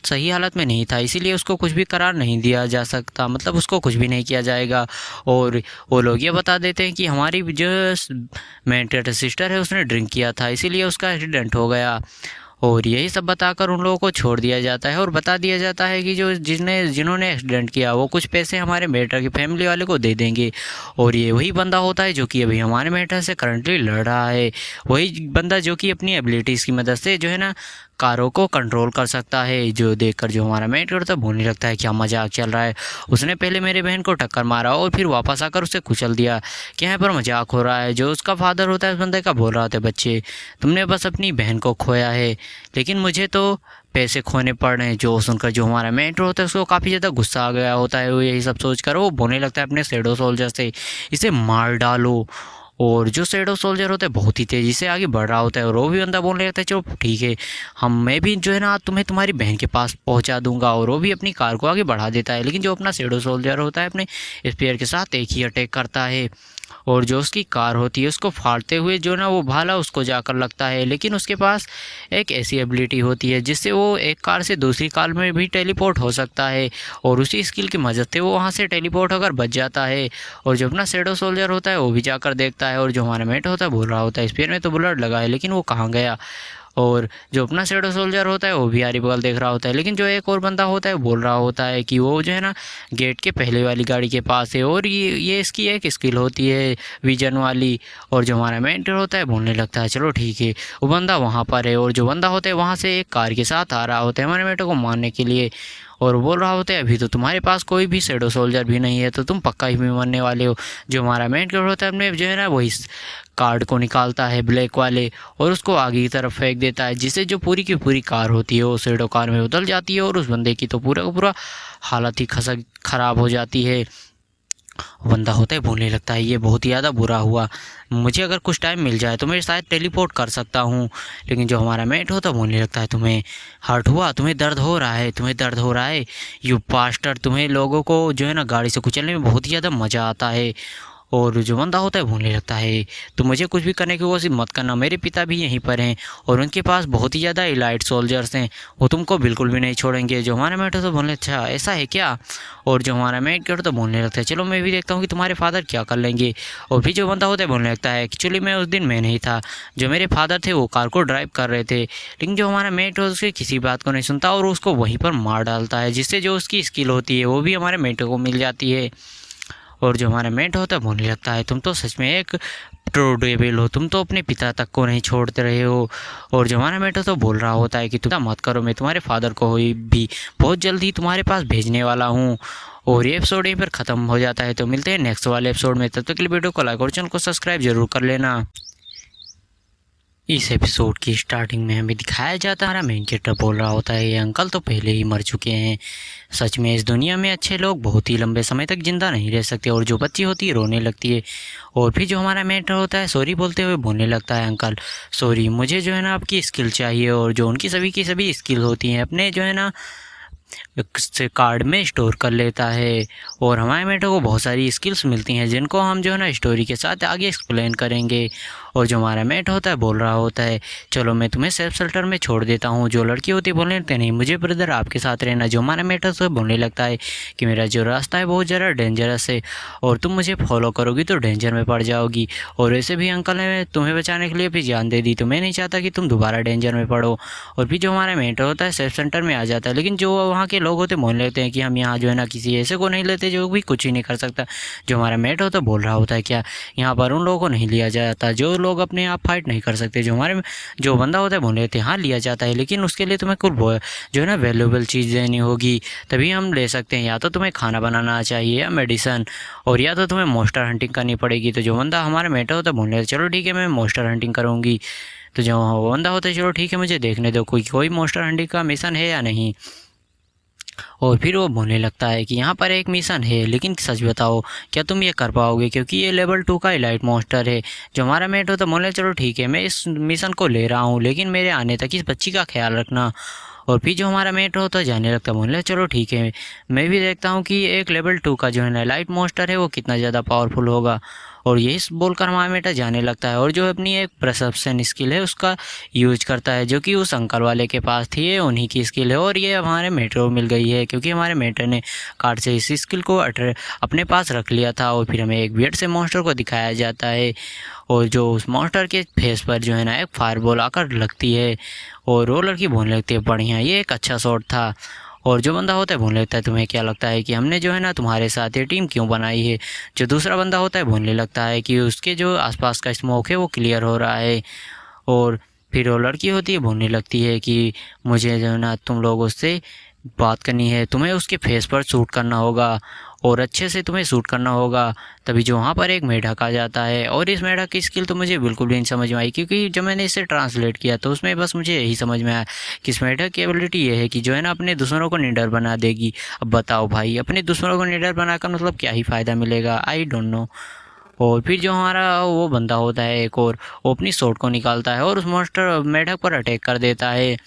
सही हालत में नहीं था, इसीलिए उसको कुछ भी करार नहीं दिया जा सकता, मतलब उसको कुछ भी नहीं किया जाएगा। और वो लोग ये बता देते हैं कि हमारी जो मेन सिस्टर है उसने ड्रिंक किया था इसीलिए उसका एक्सीडेंट हो गया। और यही सब बताकर उन लोगों को छोड़ दिया जाता है और बता दिया जाता है कि जो जिन्होंने एक्सीडेंट किया वो कुछ पैसे हमारे मेटर की फैमिली वाले को दे देंगे। और ये वही बंदा होता है जो कि अभी हमारे मेटर से करंटली लड़ रहा है, वही बंदा जो कि अपनी एबिलिटीज़ की मदद से जो है ना कारों को कंट्रोल कर सकता है। जो देखकर जो हमारा मेट होता है बोलने लगता है क्या मजाक चल रहा है, उसने पहले मेरे बहन को टक्कर मारा और फिर वापस आकर उसे कुचल दिया, क्या यहाँ पर मजाक हो रहा है। जो उसका फादर होता है उस बंदे का बोल रहा था बच्चे तुमने बस अपनी बहन को खोया है, लेकिन मुझे तो पैसे खोने पड़ रहे हैं। जो सुनकर जो हमारा मेंटर होता है उसको काफ़ी ज़्यादा गुस्सा आ गया होता है। वो यही सब सोचकर वो बोलने लगता है अपने शैडो सोल्जर से इसे मार डालो। और जो शैडो सोल्जर होता है बहुत ही तेज़ी से आगे बढ़ रहा होता है और वो भी बंदा बोलने लगता है चलो ठीक है मैं भी जो है ना तुम्हें तुम्हारी बहन के पास पहुंचा दूंगा। और वो भी अपनी कार को आगे बढ़ा देता है, लेकिन जो अपना शैडो सोल्जर होता है अपने स्पेयर के साथ एक ही अटैक करता है और जो उसकी कार होती है उसको फाड़ते हुए जो ना वो भाला उसको जाकर लगता है। लेकिन उसके पास एक ऐसी एबिलिटी होती है जिससे वो एक कार से दूसरी कार में भी टेलीपोर्ट हो सकता है और उसी स्किल की मदद से वो वहाँ से टेलीपोर्ट होकर बच जाता है। और जो अपना शैडो सोल्जर होता है वो भी जाकर देखता है और जो हमारा मेट होता है बोल रहा होता है स्पेयर में तो बुलेट लगा है लेकिन वो कहाँ गया। और जो अपना शैडो सोल्जर होता है वो भी आरी बगल देख रहा होता है, लेकिन जो एक और बंदा होता है बोल रहा होता है कि वो जो है ना गेट के पहले वाली गाड़ी के पास है और ये इसकी एक स्किल होती है विजन वाली। और जो हमारा मेंटर होता है बोलने लगता है चलो ठीक है वो बंदा वहाँ पर है। और जो बंदा होता है वहाँ से एक कार के साथ आ रहा होता है हमारे मेंटर को मारने के लिए और बोल रहा होता है अभी तो तुम्हारे पास कोई भी शैडो सोल्जर भी नहीं है तो तुम पक्का ही मरने वाले हो। जो हमारा मेंटर होता है अपने जो है ना वही कार्ड को निकालता है ब्लैक वाले और उसको आगे की तरफ फेंक देता है, जिससे जो पूरी की पूरी कार होती है वो शैडो कार में बदल जाती है और उस बंदे की तो पूरा का पूरा हालत ही ख़राब हो जाती है। बंदा होता है बोलने लगता है ये बहुत ही ज़्यादा बुरा हुआ, मुझे अगर कुछ टाइम मिल जाए तो मैं शायद टेलीपोर्ट कर सकता हूँ। लेकिन जो हमारा मेट होता है बोलने लगता है तुम्हें हर्ट हुआ, तुम्हें दर्द हो रहा है, तुम्हें दर्द हो रहा है यू पास्टर, तुम्हें लोगों को जो है ना गाड़ी से कुचलने में बहुत ही ज़्यादा मज़ा आता है। और जो बंदा होता है बोलने लगता है तो मुझे कुछ भी करने की कोशिश मत करना, मेरे पिता भी यहीं पर हैं और उनके पास बहुत ही ज़्यादा इलाइट सोल्जर्स हैं, वो तुमको बिल्कुल भी नहीं छोड़ेंगे। जो हमारा मेट होता है बोलने अच्छा ऐसा है क्या। और जो हमारा मेट होता है बोलने लगता है चलो मैं भी देखता हूँ कि तुम्हारे फादर क्या कर लेंगे। और फिर जो बंदा होता है बोलने लगता है एक्चुअली मैं उस दिन मैं नहीं था, जो मेरे फादर थे वो कार को ड्राइव कर रहे थे। लेकिन जो हमारा मेट होता है उसकी किसी बात को नहीं सुनता और उसको वहीं पर मार डालता है, जिससे जो उसकी स्किल होती है वो भी हमारे मेट को मिल जाती है। और जो हमारा मेट होता है बोलने लगता है तुम तो सच में एक ट्रू डेविल हो, तुम तो अपने पिता तक को नहीं छोड़ते रहे हो। और जो हमारा मेट तो बोल रहा होता है कि तुम मत करो, मैं तुम्हारे फादर को भी बहुत जल्दी तुम्हारे पास भेजने वाला हूँ। और ये एपिसोड यहीं पर ख़त्म हो जाता है, तो मिलते हैं नेक्स्ट वाले एपिसोड में। तब तक के लिए वीडियो को लाइक और चैनल को सब्सक्राइब जरूर कर लेना। इस एपिसोड की स्टार्टिंग में हमें दिखाया जाता है हमारा मेन कैरेक्टर बोल रहा होता है ये अंकल तो पहले ही मर चुके हैं, सच में इस दुनिया में अच्छे लोग बहुत ही लंबे समय तक जिंदा नहीं रह सकते। और जो बच्ची होती है रोने लगती है और फिर जो हमारा मेंटर होता है सॉरी बोलते हुए बोलने लगता है अंकल सॉरी मुझे जो है ना आपकी स्किल चाहिए। और जो उनकी सभी की सभी स्किल होती हैं अपने जो है ना से कार्ड में स्टोर कर लेता है। और हमारे मेंटर को बहुत सारी स्किल्स मिलती हैं जिनको हम जो है ना स्टोरी के साथ आगे एक्सप्लेन करेंगे। और जो हमारा मेट होता है बोल रहा होता है चलो मैं तुम्हें सेल्फ शेल्टर में छोड़ देता हूँ। जो लड़की होती है बोलने लगते हैं नहीं मुझे ब्रदर आपके साथ रहना। जो हमारा मेट है बोलने लगता है कि मेरा जो रास्ता है बहुत ज़्यादा डेंजरस है और तुम मुझे फॉलो करोगी तो डेंजर में पड़ जाओगी। और वैसे भी अंकल ने तुम्हें बचाने के लिए भी जान दे दी, तो मैं नहीं चाहता कि तुम दोबारा डेंजर में पड़ो। और फिर जो हमारा मेट होता है सेल्फ सेंटर में आ जाता है, लेकिन जो वहाँ के लोग होते बोलने लगते हैं कि हम यहाँ जो है ना किसी ऐसे को नहीं लेते जो भी कुछ ही नहीं कर सकता। जो हमारा मेट होता बोल रहा होता है क्या यहाँ पर उन लोगों को नहीं लिया जाता जो लोग अपने आप फाइट नहीं कर सकते। जो हमारे जो बंदा होता है बोल रहे थे हाँ लिया जाता है, लेकिन उसके लिए तुम्हें कुछ जो है ना वैल्यूएबल चीज़ देनी होगी तभी हम ले सकते हैं। या तो तुम्हें खाना बनाना चाहिए या मेडिसन, और या तो तुम्हें मोस्टर हंटिंग करनी पड़ेगी। तो जो बंदा हमारा मेटा होता है बोल रहे थे चलो ठीक है मैं मोस्टर हंटिंग करूँगी। तो जो बंदा होता है चलो ठीक है मुझे देखने दो कोई मोस्टर हंटिंग का मिशन है या नहीं। और फिर वो बोलने लगता है कि यहाँ पर एक मिशन है, लेकिन सच बताओ क्या तुम ये कर पाओगे क्योंकि ये लेवल 2 का इलाइट मॉन्स्टर है। जो हमारा मेट होता है बोले चलो ठीक है मैं इस मिशन को ले रहा हूँ, लेकिन मेरे आने तक इस बच्ची का ख्याल रखना। और फिर जो हमारा मेट होता है जाने लगता है बोले चलो ठीक है मैं भी देखता हूँ कि एक लेवल 2 का जो है ना लाइट मॉन्स्टर है वो कितना ज़्यादा पावरफुल होगा। और यही बोलकर हमारा मेटा जाने लगता है और जो अपनी एक परसेप्शन स्किल है उसका यूज करता है जो कि उस अंकल वाले के पास थी, ये उन्हीं की स्किल है। और ये हमारे मेटर को मिल गई है क्योंकि हमारे मेटर ने कार्ड से इस स्किल को अपने पास रख लिया था। और फिर हमें एक वियर्ड से मॉन्स्टर को दिखाया जाता है और जो उस मॉन्स्टर के फेस पर जो है ना एक फायरबॉल आकर लगती है और वो लड़की बोलने लगती है बढ़िया ये एक अच्छा शॉट था। और जो बंदा होता है बोलने लगता है तुम्हें क्या लगता है कि हमने जो है ना तुम्हारे साथ ये टीम क्यों बनाई है। जो दूसरा बंदा होता है बोलने लगता है कि उसके जो आसपास का स्मोक है वो क्लियर हो रहा है। और फिर वो लड़की होती है बोलने लगती है कि मुझे जो है ना तुम लोगों से बात करनी है, तुम्हें उसके फेस पर शूट करना होगा और अच्छे से तुम्हें शूट करना होगा। तभी जो वहाँ पर एक मेढक आ जाता है और इस मेढक की स्किल तो मुझे बिल्कुल भी नहीं समझ में आई, क्योंकि जब मैंने इसे ट्रांसलेट किया तो उसमें बस मुझे यही समझ में आया कि इस मेढक की एबिलिटी ये है कि जो है ना अपने दुश्मनों को निडर बना देगी। अब बताओ भाई, अपने दुश्मनों को निडर बनाकर मतलब क्या ही फ़ायदा मिलेगा, आई डोंट नो। और फिर जो हमारा वो बंदा होता है एक और, वो अपनी स्वॉर्ड को निकालता है और उस मॉन्स्टर मेढक पर अटैक कर देता है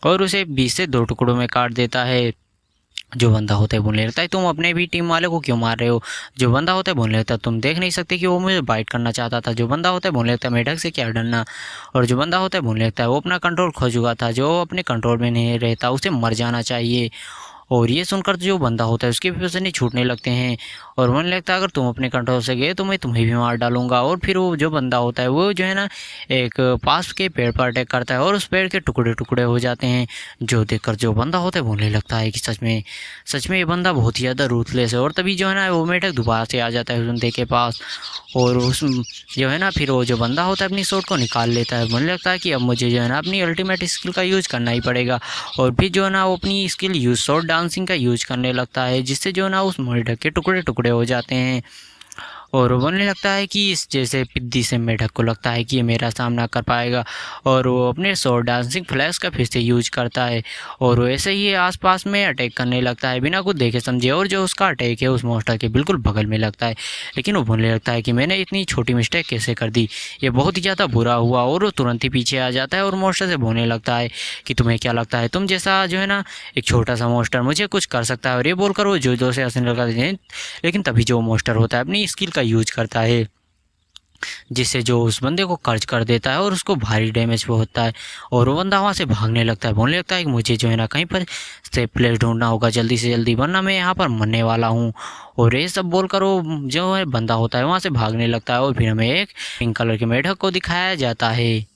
और उसे 20 से 2 टुकड़ों में काट देता है। जो बंदा होता है बोलने लगता है तुम अपने भी टीम वाले को क्यों मार रहे हो। जो बंदा होता है बोलने लगता है तुम देख नहीं सकते कि वो मुझे बाइट करना चाहता था। जो बंदा होता है बोलने लगता है मेढक से क्या डरना। और जो बंदा होता है बोलने लगता है वो अपना कंट्रोल खो चुका था, जो अपने कंट्रोल में नहीं रहता उसे मर जाना चाहिए। और ये सुनकर जो बंदा होता है उसके भी पसीने छूटने लगते हैं और बोलने लगता है अगर तुम अपने कंट्रोल से गए तो मैं तुम्हें भी मार डालूंगा। और फिर वो जो बंदा होता है वो जो है ना एक पास के पेड़ पर अटैक करता है और उस पेड़ के टुकड़े टुकड़े हो जाते हैं। जो देखकर जो बंदा होता है बोलने लगता है कि सच में ये बंदा बहुत ही ज़्यादा रूथलेस है। और तभी जो है ना वो मेढक दोबारा से आ जाता है उस बंदे के पास और उस जो है ना फिर वो जो बंदा होता है अपनी शॉट को निकाल लेता है। बोलने लगता है कि अब मुझे जो है ना अपनी अल्टीमेट स्किल का यूज़ करना ही पड़ेगा। और फिर जो है ना वो अपनी स्किल यूज शॉट डांसिंग का यूज करने लगता है, जिससे जो है ना उस मेढक के टुकड़े टुकड़े हो जाते हैं। और वो बोलने लगता है कि इस जैसे पिद्दी से मेढक को लगता है कि ये मेरा सामना कर पाएगा और वो अपने शॉर्ट डांसिंग फ्लैश का फिर से यूज करता है और वो ऐसे ही आसपास में अटैक करने लगता है बिना कुछ देखे समझे। और जो उसका अटैक है उस मॉन्स्टर के बिल्कुल बगल में लगता है, लेकिन वो बोलने लगता है कि मैंने इतनी छोटी मिस्टेक कैसे कर दी, ये बहुत ही ज़्यादा बुरा हुआ। और वो तुरंत ही पीछे आ जाता है और मॉन्स्टर से बोलने लगता है कि तुम्हें क्या लगता है तुम जैसा जो है ना एक छोटा सा मॉन्स्टर मुझे कुछ कर सकता है। और ये बोलकर वो जो से हंसने लगता है, लेकिन तभी जो मॉन्स्टर होता है अपनी स्किल का यूज करता है, जिससे जो उस बंदे को कर्ज कर देता है और उसको भारी डैमेज होता है। और वो बंदा वहाँ से भागने लगता है, बोलने लगता है कि मुझे जो है ना कहीं पर सेफ प्लेस ढूंढना होगा जल्दी से जल्दी, वरना मैं यहाँ पर मरने वाला हूँ। और ये सब बोलकर वो जो है बंदा होता है वहाँ से भागने लगता है और फिर हमें एक पिंक कलर के मेढक को दिखाया जाता है।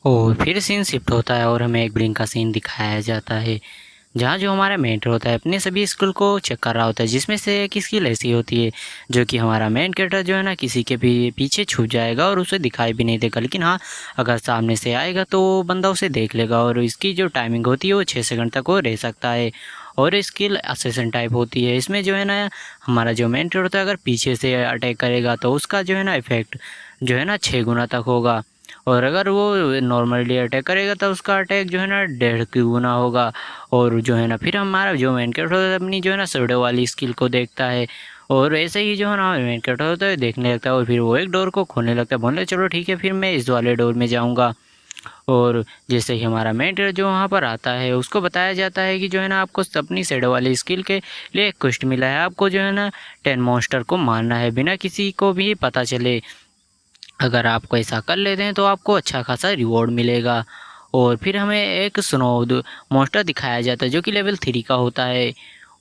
और फिर सीन शिफ्ट होता है और हमें एक ब्लिंक का सीन दिखाया जाता है, जहाँ जो हमारा मेंटर होता है अपने सभी स्किल को चेक कर रहा होता है, जिसमें से एक स्किल ऐसी होती है जो कि हमारा मेन कैरेक्टर जो है ना किसी के भी पीछे छुप जाएगा और उसे दिखाई भी नहीं देगा, लेकिन हाँ अगर सामने से आएगा तो बंदा उसे देख लेगा। और इसकी जो टाइमिंग होती है वो 6 सेकंड तक वो रह सकता है। और स्किल असेसन टाइप होती है, इसमें जो है ना हमारा जो मेन कैरेक्टर होता है अगर पीछे से अटैक करेगा तो उसका जो है ना इफेक्ट जो है ना 6 गुना तक होगा। और अगर वो नॉर्मली अटैक करेगा तो उसका अटैक जो है ना 1.5 गुना होगा। और जो है ना फिर हमारा जो मेन कैरेक्टर होता है अपनी जो है ना शैडो वाली स्किल को देखता है और ऐसे ही जो है ना मेन कैरेक्टर होता है देखने लगता है और फिर वो एक डोर को खोलने लगता है, बोले चलो ठीक है फिर मैं इस वाले डोर में जाऊँगा। और जैसे ही हमारा मेन कैरेक्टर जो वहाँ पर आता है उसको बताया जाता है कि जो है ना आपको अपनी शैडो वाली स्किल के लिए एक क्वेस्ट मिला है, आपको जो है ना 10 मॉन्स्टर को मारना है बिना किसी को भी पता चले। अगर आपको ऐसा कर लेते हैं तो आपको अच्छा खासा रिवॉर्ड मिलेगा। और फिर हमें एक स्नो मॉन्स्टर दिखाया जाता है जो कि लेवल 3 का होता है।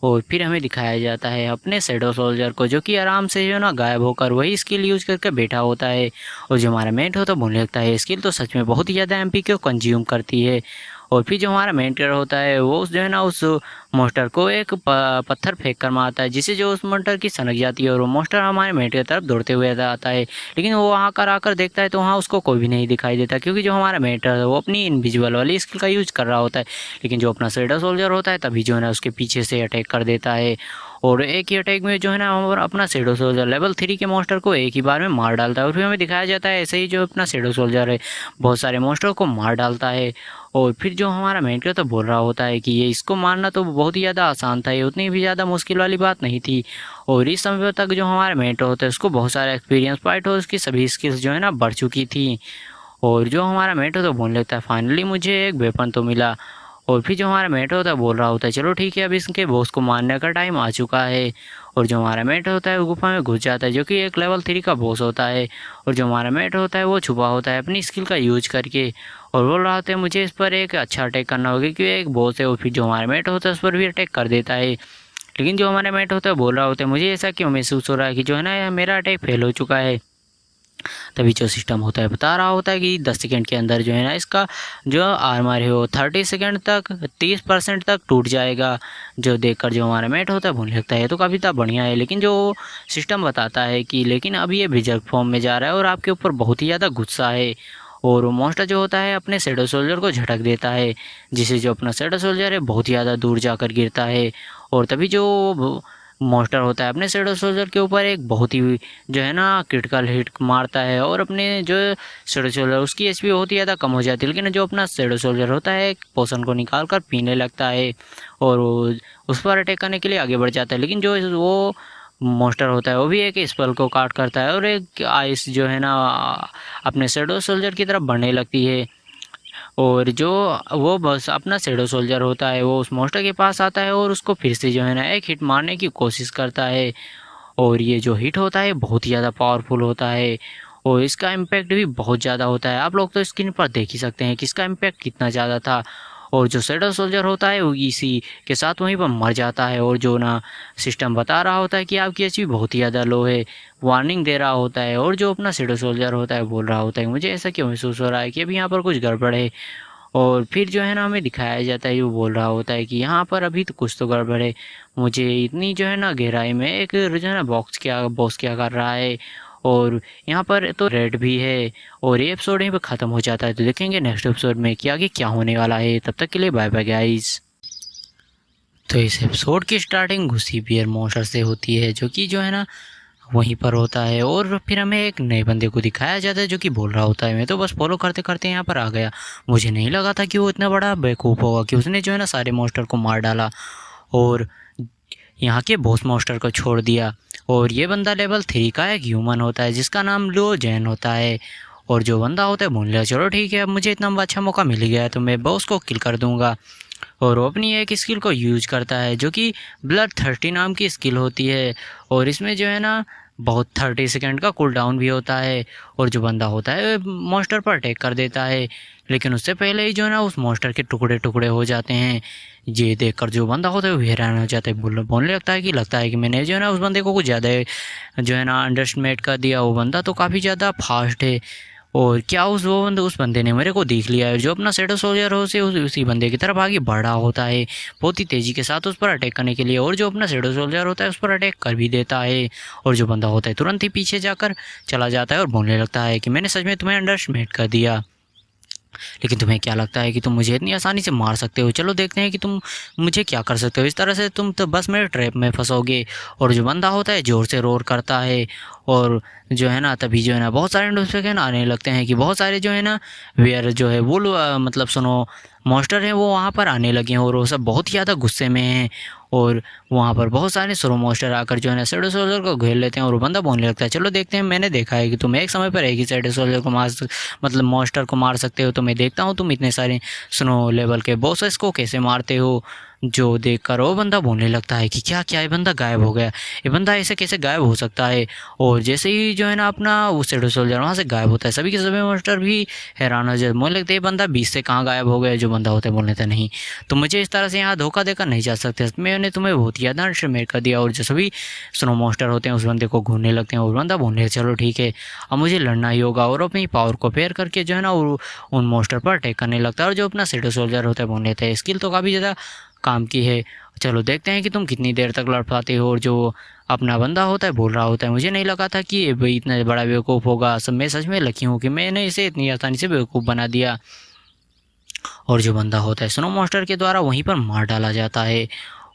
और फिर हमें दिखाया जाता है अपने शैडो सोल्जर को जो कि आराम से जो ना गायब होकर वही स्किल यूज करके बैठा होता है। और जो हमारा मेन होता है बोलने लगता है स्किल तो सच में बहुत ही ज़्यादा एमपी को कंज्यूम करती है। और फिर जो हमारा मेन कैरेक्टर होता है वो जो है ना उस मॉन्स्टर को एक पत्थर फेंक कर मारता है, जिससे जो उस मॉन्स्टर की सनक जाती है और वो मॉन्स्टर हमारे मेन की तरफ दौड़ते हुए आता है। लेकिन वो वहाँ कर आकर देखता है तो वहाँ उसको कोई भी नहीं दिखाई देता, क्योंकि जो हमारा मेन है वो अपनी इनविजिबल वाली स्किल का यूज कर रहा होता है। लेकिन जो अपना शैडो सोल्जर होता है तभी जो है ना उसके पीछे से अटैक कर देता है और एक ही अटैक में जो है ना अपना शैडो सोल्जर लेवल 3 के मॉन्स्टर को एक ही बार में मार डालता है। और फिर हमें दिखाया जाता है ऐसे ही जो अपना शैडो सोल्जर है बहुत सारे मॉन्स्टर को मार डालता है। और फिर जो हमारा मेन कैरेक्टर तो बोल रहा होता है कि ये इसको मारना तो बहुत ही ज़्यादा आसान था, ये उतनी भी ज़्यादा मुश्किल वाली बात नहीं थी। और इस समय तक जो हमारा मेन कैरेक्टर होता है उसको बहुत सारा एक्सपीरियंस पॉइंट और उसकी सभी स्किल्स जो है ना बढ़ चुकी थी। और जो हमारा मेन कैरेक्टर तो बोलने लगता है फाइनली मुझे एक वेपन तो मिला। और फिर जो हमारा मेट होता है बोल रहा होता है चलो ठीक है अब इसके बॉस को मारने का टाइम आ चुका है। और जो हमारा मेट होता है वो गुफा में घुस जाता है जो कि एक लेवल 3 का बॉस होता है। और जो हमारा मेट होता है वो छुपा होता है अपनी स्किल का यूज करके और बोल रहा होता है मुझे इस पर एक अच्छा अटैक करना होगा क्योंकि एक बॉस है। और फिर जो हमारा मेट होता है उस पर भी अटैक कर देता है। लेकिन जो हमारा मेट होता है बोल रहा होता है मुझे ऐसा क्यों महसूस हो रहा है कि जो है ना मेरा अटैक फेल हो चुका है। तभी जो सिस्टम होता है बता रहा होता है कि 10 सेकंड के अंदर जो है ना इसका जो आर्मर है वो 30 सेकंड तक 30% तक टूट जाएगा। जो देखकर जो हमारा मेट होता है बोलने लगता है तो काफ़ी बढ़िया है, लेकिन जो सिस्टम बताता है कि लेकिन अब ये ब्रिजर फॉर्म में जा रहा है और आपके ऊपर बहुत ही ज़्यादा गुस्सा है। और वो मॉन्स्टर जो होता है अपने शैडो सोल्जर को झटक देता है, जिससे जो अपना शैडो सोल्जर है बहुत ही ज़्यादा दूर जाकर गिरता है। और तभी जो मॉन्स्टर होता है अपने शैडो सोल्जर के ऊपर एक बहुत ही जो है ना क्रिटिकल हिट मारता है, और अपने जो शैडो सोल्जर उसकी एचपी बहुत ही ज़्यादा कम हो जाती है। लेकिन जो अपना शैडो सोल्जर होता है पोशन को निकाल कर पीने लगता है और वो उस पर अटैक करने के लिए आगे बढ़ जाता है। लेकिन जो वो मॉन्स्टर होता है वो भी एक स्पेल को काट करता है और एक आइस जो है ना अपने शैडो सोल्जर की तरफ बढ़ने लगती है। और जो वो बस अपना शैडो सोल्जर होता है वो उस मॉन्स्टर के पास आता है और उसको फिर से जो है ना एक हिट मारने की कोशिश करता है। और ये जो हिट होता है बहुत ही ज़्यादा पावरफुल होता है और इसका इम्पैक्ट भी बहुत ज़्यादा होता है। आप लोग तो स्क्रीन पर देख ही सकते हैं कि इसका इम्पैक्ट कितना ज़्यादा था। और जो शैडो सोल्जर होता है वो इसी के साथ वहीं पर मर जाता है, और जो ना सिस्टम बता रहा होता है कि आपकी एचपी बहुत ही ज़्यादा लो है, वार्निंग दे रहा होता है। और जो अपना शैडो सोल्जर होता है बोल रहा होता है मुझे ऐसा क्यों महसूस हो रहा है कि अभी यहाँ पर कुछ गड़बड़ है। और फिर जो है ना हमें दिखाया जाता है, वो बोल रहा होता है कि यहाँ पर अभी तो कुछ तो गड़बड़ है, मुझे इतनी जो है ना गहराई में एक जो है ना बॉस क्या कर रहा है, और यहाँ पर तो रेड भी है। और ये एपिसोड यहीं पर ख़त्म हो जाता है। तो देखेंगे नेक्स्ट एपिसोड में कि आगे क्या होने वाला है। तब तक के लिए बाय बाय गाइस। तो इस एपिसोड की स्टार्टिंग घुसी बियर मॉन्स्टर से होती है, जो कि जो है ना वहीं पर होता है। और फिर हमें एक नए बंदे को दिखाया जाता है जो कि बोल रहा होता है मैं तो बस फॉलो करते करते यहाँ पर आ गया, मुझे नहीं लगा था कि वो इतना बड़ा बेवकूफ़ होगा कि उसने जो है ना सारे मॉन्स्टर को मार डाला और यहाँ के बॉस मॉन्स्टर को छोड़ दिया। और ये बंदा लेवल 3 का एक ह्यूमन होता है जिसका नाम लो जैन होता है। और जो बंदा होता है बोल लिया चलो ठीक है अब मुझे इतना अच्छा मौका मिल गया है तो मैं बॉस को किल कर दूंगा। और वो अपनी एक स्किल को यूज करता है जो कि ब्लड 30 नाम की स्किल होती है। और इसमें जो है ना बहुत 30 सेकंड का कूल डाउन भी होता है। और जो बंदा होता है मॉन्स्टर पर अटैक कर देता है, लेकिन उससे पहले ही जो है ना उस मॉन्स्टर के टुकड़े टुकड़े हो जाते हैं। ये देखकर जो बंदा होता है वो हैरान हो जाता है, बोलने लगता है कि मैंने जो है ना उस बंदे को कुछ ज़्यादा जो है ना अंडरस्टिमेट कर दिया, वो बंदा तो काफ़ी ज़्यादा फास्ट है। और क्या उस बंदे ने मेरे को देख लिया है। जो अपना शैडो सोल्जर हो से उसी बंदे की तरफ आगे बढ़ा होता है बहुत ही तेज़ी के साथ उस पर अटैक करने के लिए। और जो अपना शैडो सोल्जर होता है उस पर अटैक कर भी देता है। और जो बंदा होता है तुरंत ही पीछे जाकर चला जाता है और बोलने लगता है कि मैंने सच में तुम्हें अंडरस्टिमेट कर दिया, लेकिन तुम्हें क्या लगता है कि तुम मुझे इतनी आसानी से मार सकते हो, चलो देखते हैं कि तुम मुझे क्या कर सकते हो। इस तरह से तुम तो बस मेरे ट्रैप में फंसोगे। और जो बंदा होता है ज़ोर से रोर करता है। और जो है ना तभी जो है ना बहुत सारे नोटिफिकेशन आने लगते हैं कि बहुत सारे जो है ना वेयर जो है वो मतलब सुनो मॉन्स्टर हैं वो वहाँ पर आने लगे हैं और वो सब बहुत ही ज़्यादा गुस्से में हैं। और वहाँ पर बहुत सारे स्लो मॉन्स्टर आकर जो है ना शैडो सोल्जर को घेर लेते हैं। और वो बंदा बोलने लगता है चलो देखते हैं, मैंने देखा है कि तुम एक समय पर एक ही शैडो सोल्जर को मतलब मॉन्स्टर को मार सकते हो, तो मैं देखता हूँ तुम इतने सारे स्नो लेवल के बॉसेस को कैसे मारते हो। जो देखकर वो बंदा बोलने लगता है कि क्या ये बंदा गायब हो गया, ये बंदा ऐसे कैसे गायब हो सकता है। और जैसे ही जो है ना अपना वो शैडो सोल्जर वहाँ से गायब होता है सभी के सभी मॉन्स्टर भी हैरान हो जाते, मुझे लगता है ये बंदा 20 से कहाँ गायब हो गया। जो बंदा होता है बोल लेता नहीं, तो मुझे इस तरह से यहाँ धोखा देकर नहीं जा सकते, मैंने तुम्हें बहुत ही ज़्यादा अंडरस्टिमेट कर दिया। और जो सभी स्नो मॉन्स्टर होते हैं उस बंदे को घूरने लगते हैं और बंदा बोलने चलो ठीक है अब मुझे लड़ना ही होगा। और अपनी पावर को पेयर करके जो है ना उन मॉन्स्टर पर अटैक करने लगता है। और जो अपना शैडो सोल्जर होता है बोल लेता है स्किल तो काफ़ी ज़्यादा काम की है, चलो देखते हैं कि तुम कितनी देर तक लड़ पाते हो। और जो अपना बंदा होता है बोल रहा होता है मुझे नहीं लगा था कि ये इतना बड़ा बेवकूफ़ होगा, सब मैं सच में लकी हूँ कि मैंने इसे इतनी आसानी से बेवकूफ़ बना दिया। और जो बंदा होता है स्नो मॉन्स्टर के द्वारा वहीं पर मार डाला जाता है।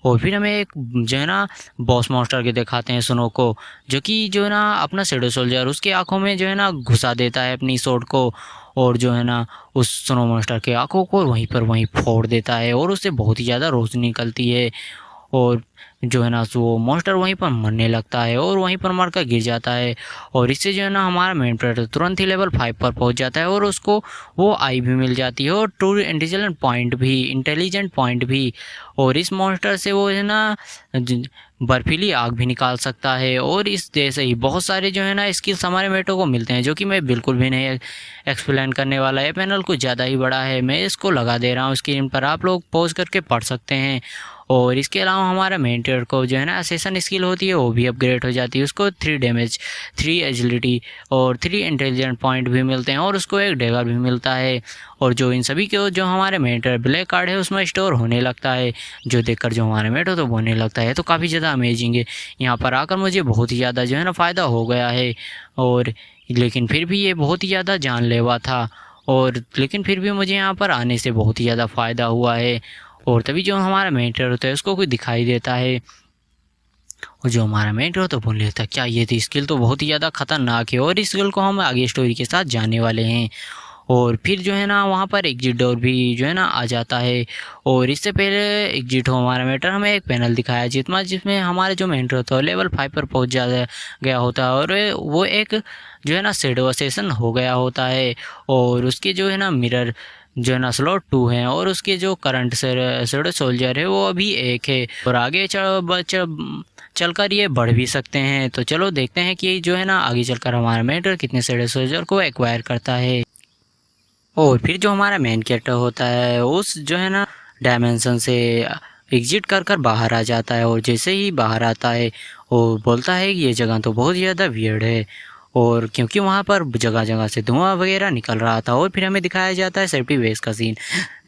और फिर हमें एक जो है ना बॉस मॉन्स्टर के दिखाते हैं स्नो को, जो कि जो है ना अपना शैडो सोल्जर उसके आँखों में जो है ना घुसा देता है अपनी स्वॉर्ड को। और जो है ना उस स्नो मॉन्स्टर के आँखों को वहीं फोड़ देता है और उससे बहुत ही ज़्यादा रोशनी निकलती है। और जो है ना वो मॉन्स्टर वहीं पर मरने लगता है और वहीं पर मरकर गिर जाता है। और इससे जो है ना हमारा मेन प्रेडेटर तुरंत ही लेवल 5 पर पहुंच जाता है और उसको वो आई भी मिल जाती है और 2 इंटेलिजेंट पॉइंट भी। और इस मॉन्स्टर से वो है ना बर्फीली आग भी निकाल सकता है। और इस जैसे ही बहुत सारे जो है ना स्किल्स हमारे मेटो को मिलते हैं, जो कि मैं बिल्कुल भी नहीं एक्सप्लेन करने वाला है, पैनल कुछ ज़्यादा ही बड़ा है, मैं इसको लगा दे रहा हूँ स्क्रीन पर, आप लोग पॉज करके पढ़ सकते हैं। और इसके अलावा हमारा मेन ट्रेड को जो है ना असेसन स्किल होती है वो भी अपग्रेड हो जाती है, उसको 3 डैमेज 3 एजिलिटी और 3 इंटेलिजेंट पॉइंट भी मिलते हैं और उसको एक डेगर भी मिलता है। और जो इन सभी के जो हमारे मेन ट्रेड ब्लैक कार्ड है उसमें स्टोर होने लगता है, जो देखकर जो हमारे मेट हो तो होने लगता है तो काफ़ी ज़्यादा अमेजिंग है। यहाँ पर आकर मुझे बहुत ही ज़्यादा जो है ना फ़ायदा हो गया है। और लेकिन फिर भी ये बहुत ही ज़्यादा जानलेवा था। और लेकिन फिर भी मुझे यहाँ पर आने से बहुत ही ज़्यादा फ़ायदा हुआ है। और तभी जो हमारा मेंटर होता है उसको कोई दिखाई देता है, और जो हमारा मेंटर होता है बोल लेता है क्या ये थी स्किल तो बहुत ही ज़्यादा खतरनाक है, और इस स्किल को हम आगे स्टोरी के साथ जानने वाले हैं। और फिर जो है ना वहाँ पर एग्जिट डोर भी जो है ना आ जाता है। और इससे पहले एग्जिट हो हमारा मेंटर हमें एक पैनल दिखाया जिसमें हमारे जो मेंटर होता है लेवल 5 पर पहुँच गया होता है, और वो एक जो है ना शैडो असेसन हो गया होता है। और उसके जो है ना मिरर जो है ना स्लॉट 2 हैं, और उसके जो करंट शैडो सोल्जर है वो अभी 1 है, और आगे चलकर ये बढ़ भी सकते हैं। तो चलो देखते हैं कि जो है ना आगे चलकर हमारा मेंटर कितने शैडो सोल्जर को एक्वायर करता है। और फिर जो हमारा मेन कैरेक्टर होता है उस जो है ना डायमेंशन से एग्जिट कर बाहर आ जाता है, और जैसे ही बाहर आता है वो बोलता है कि ये जगह तो बहुत ज़्यादा वियर्ड है, और क्योंकि वहाँ पर जगह जगह से धुआं वगैरह निकल रहा था। और फिर हमें दिखाया जाता है सेफ्टी वेस का सीन,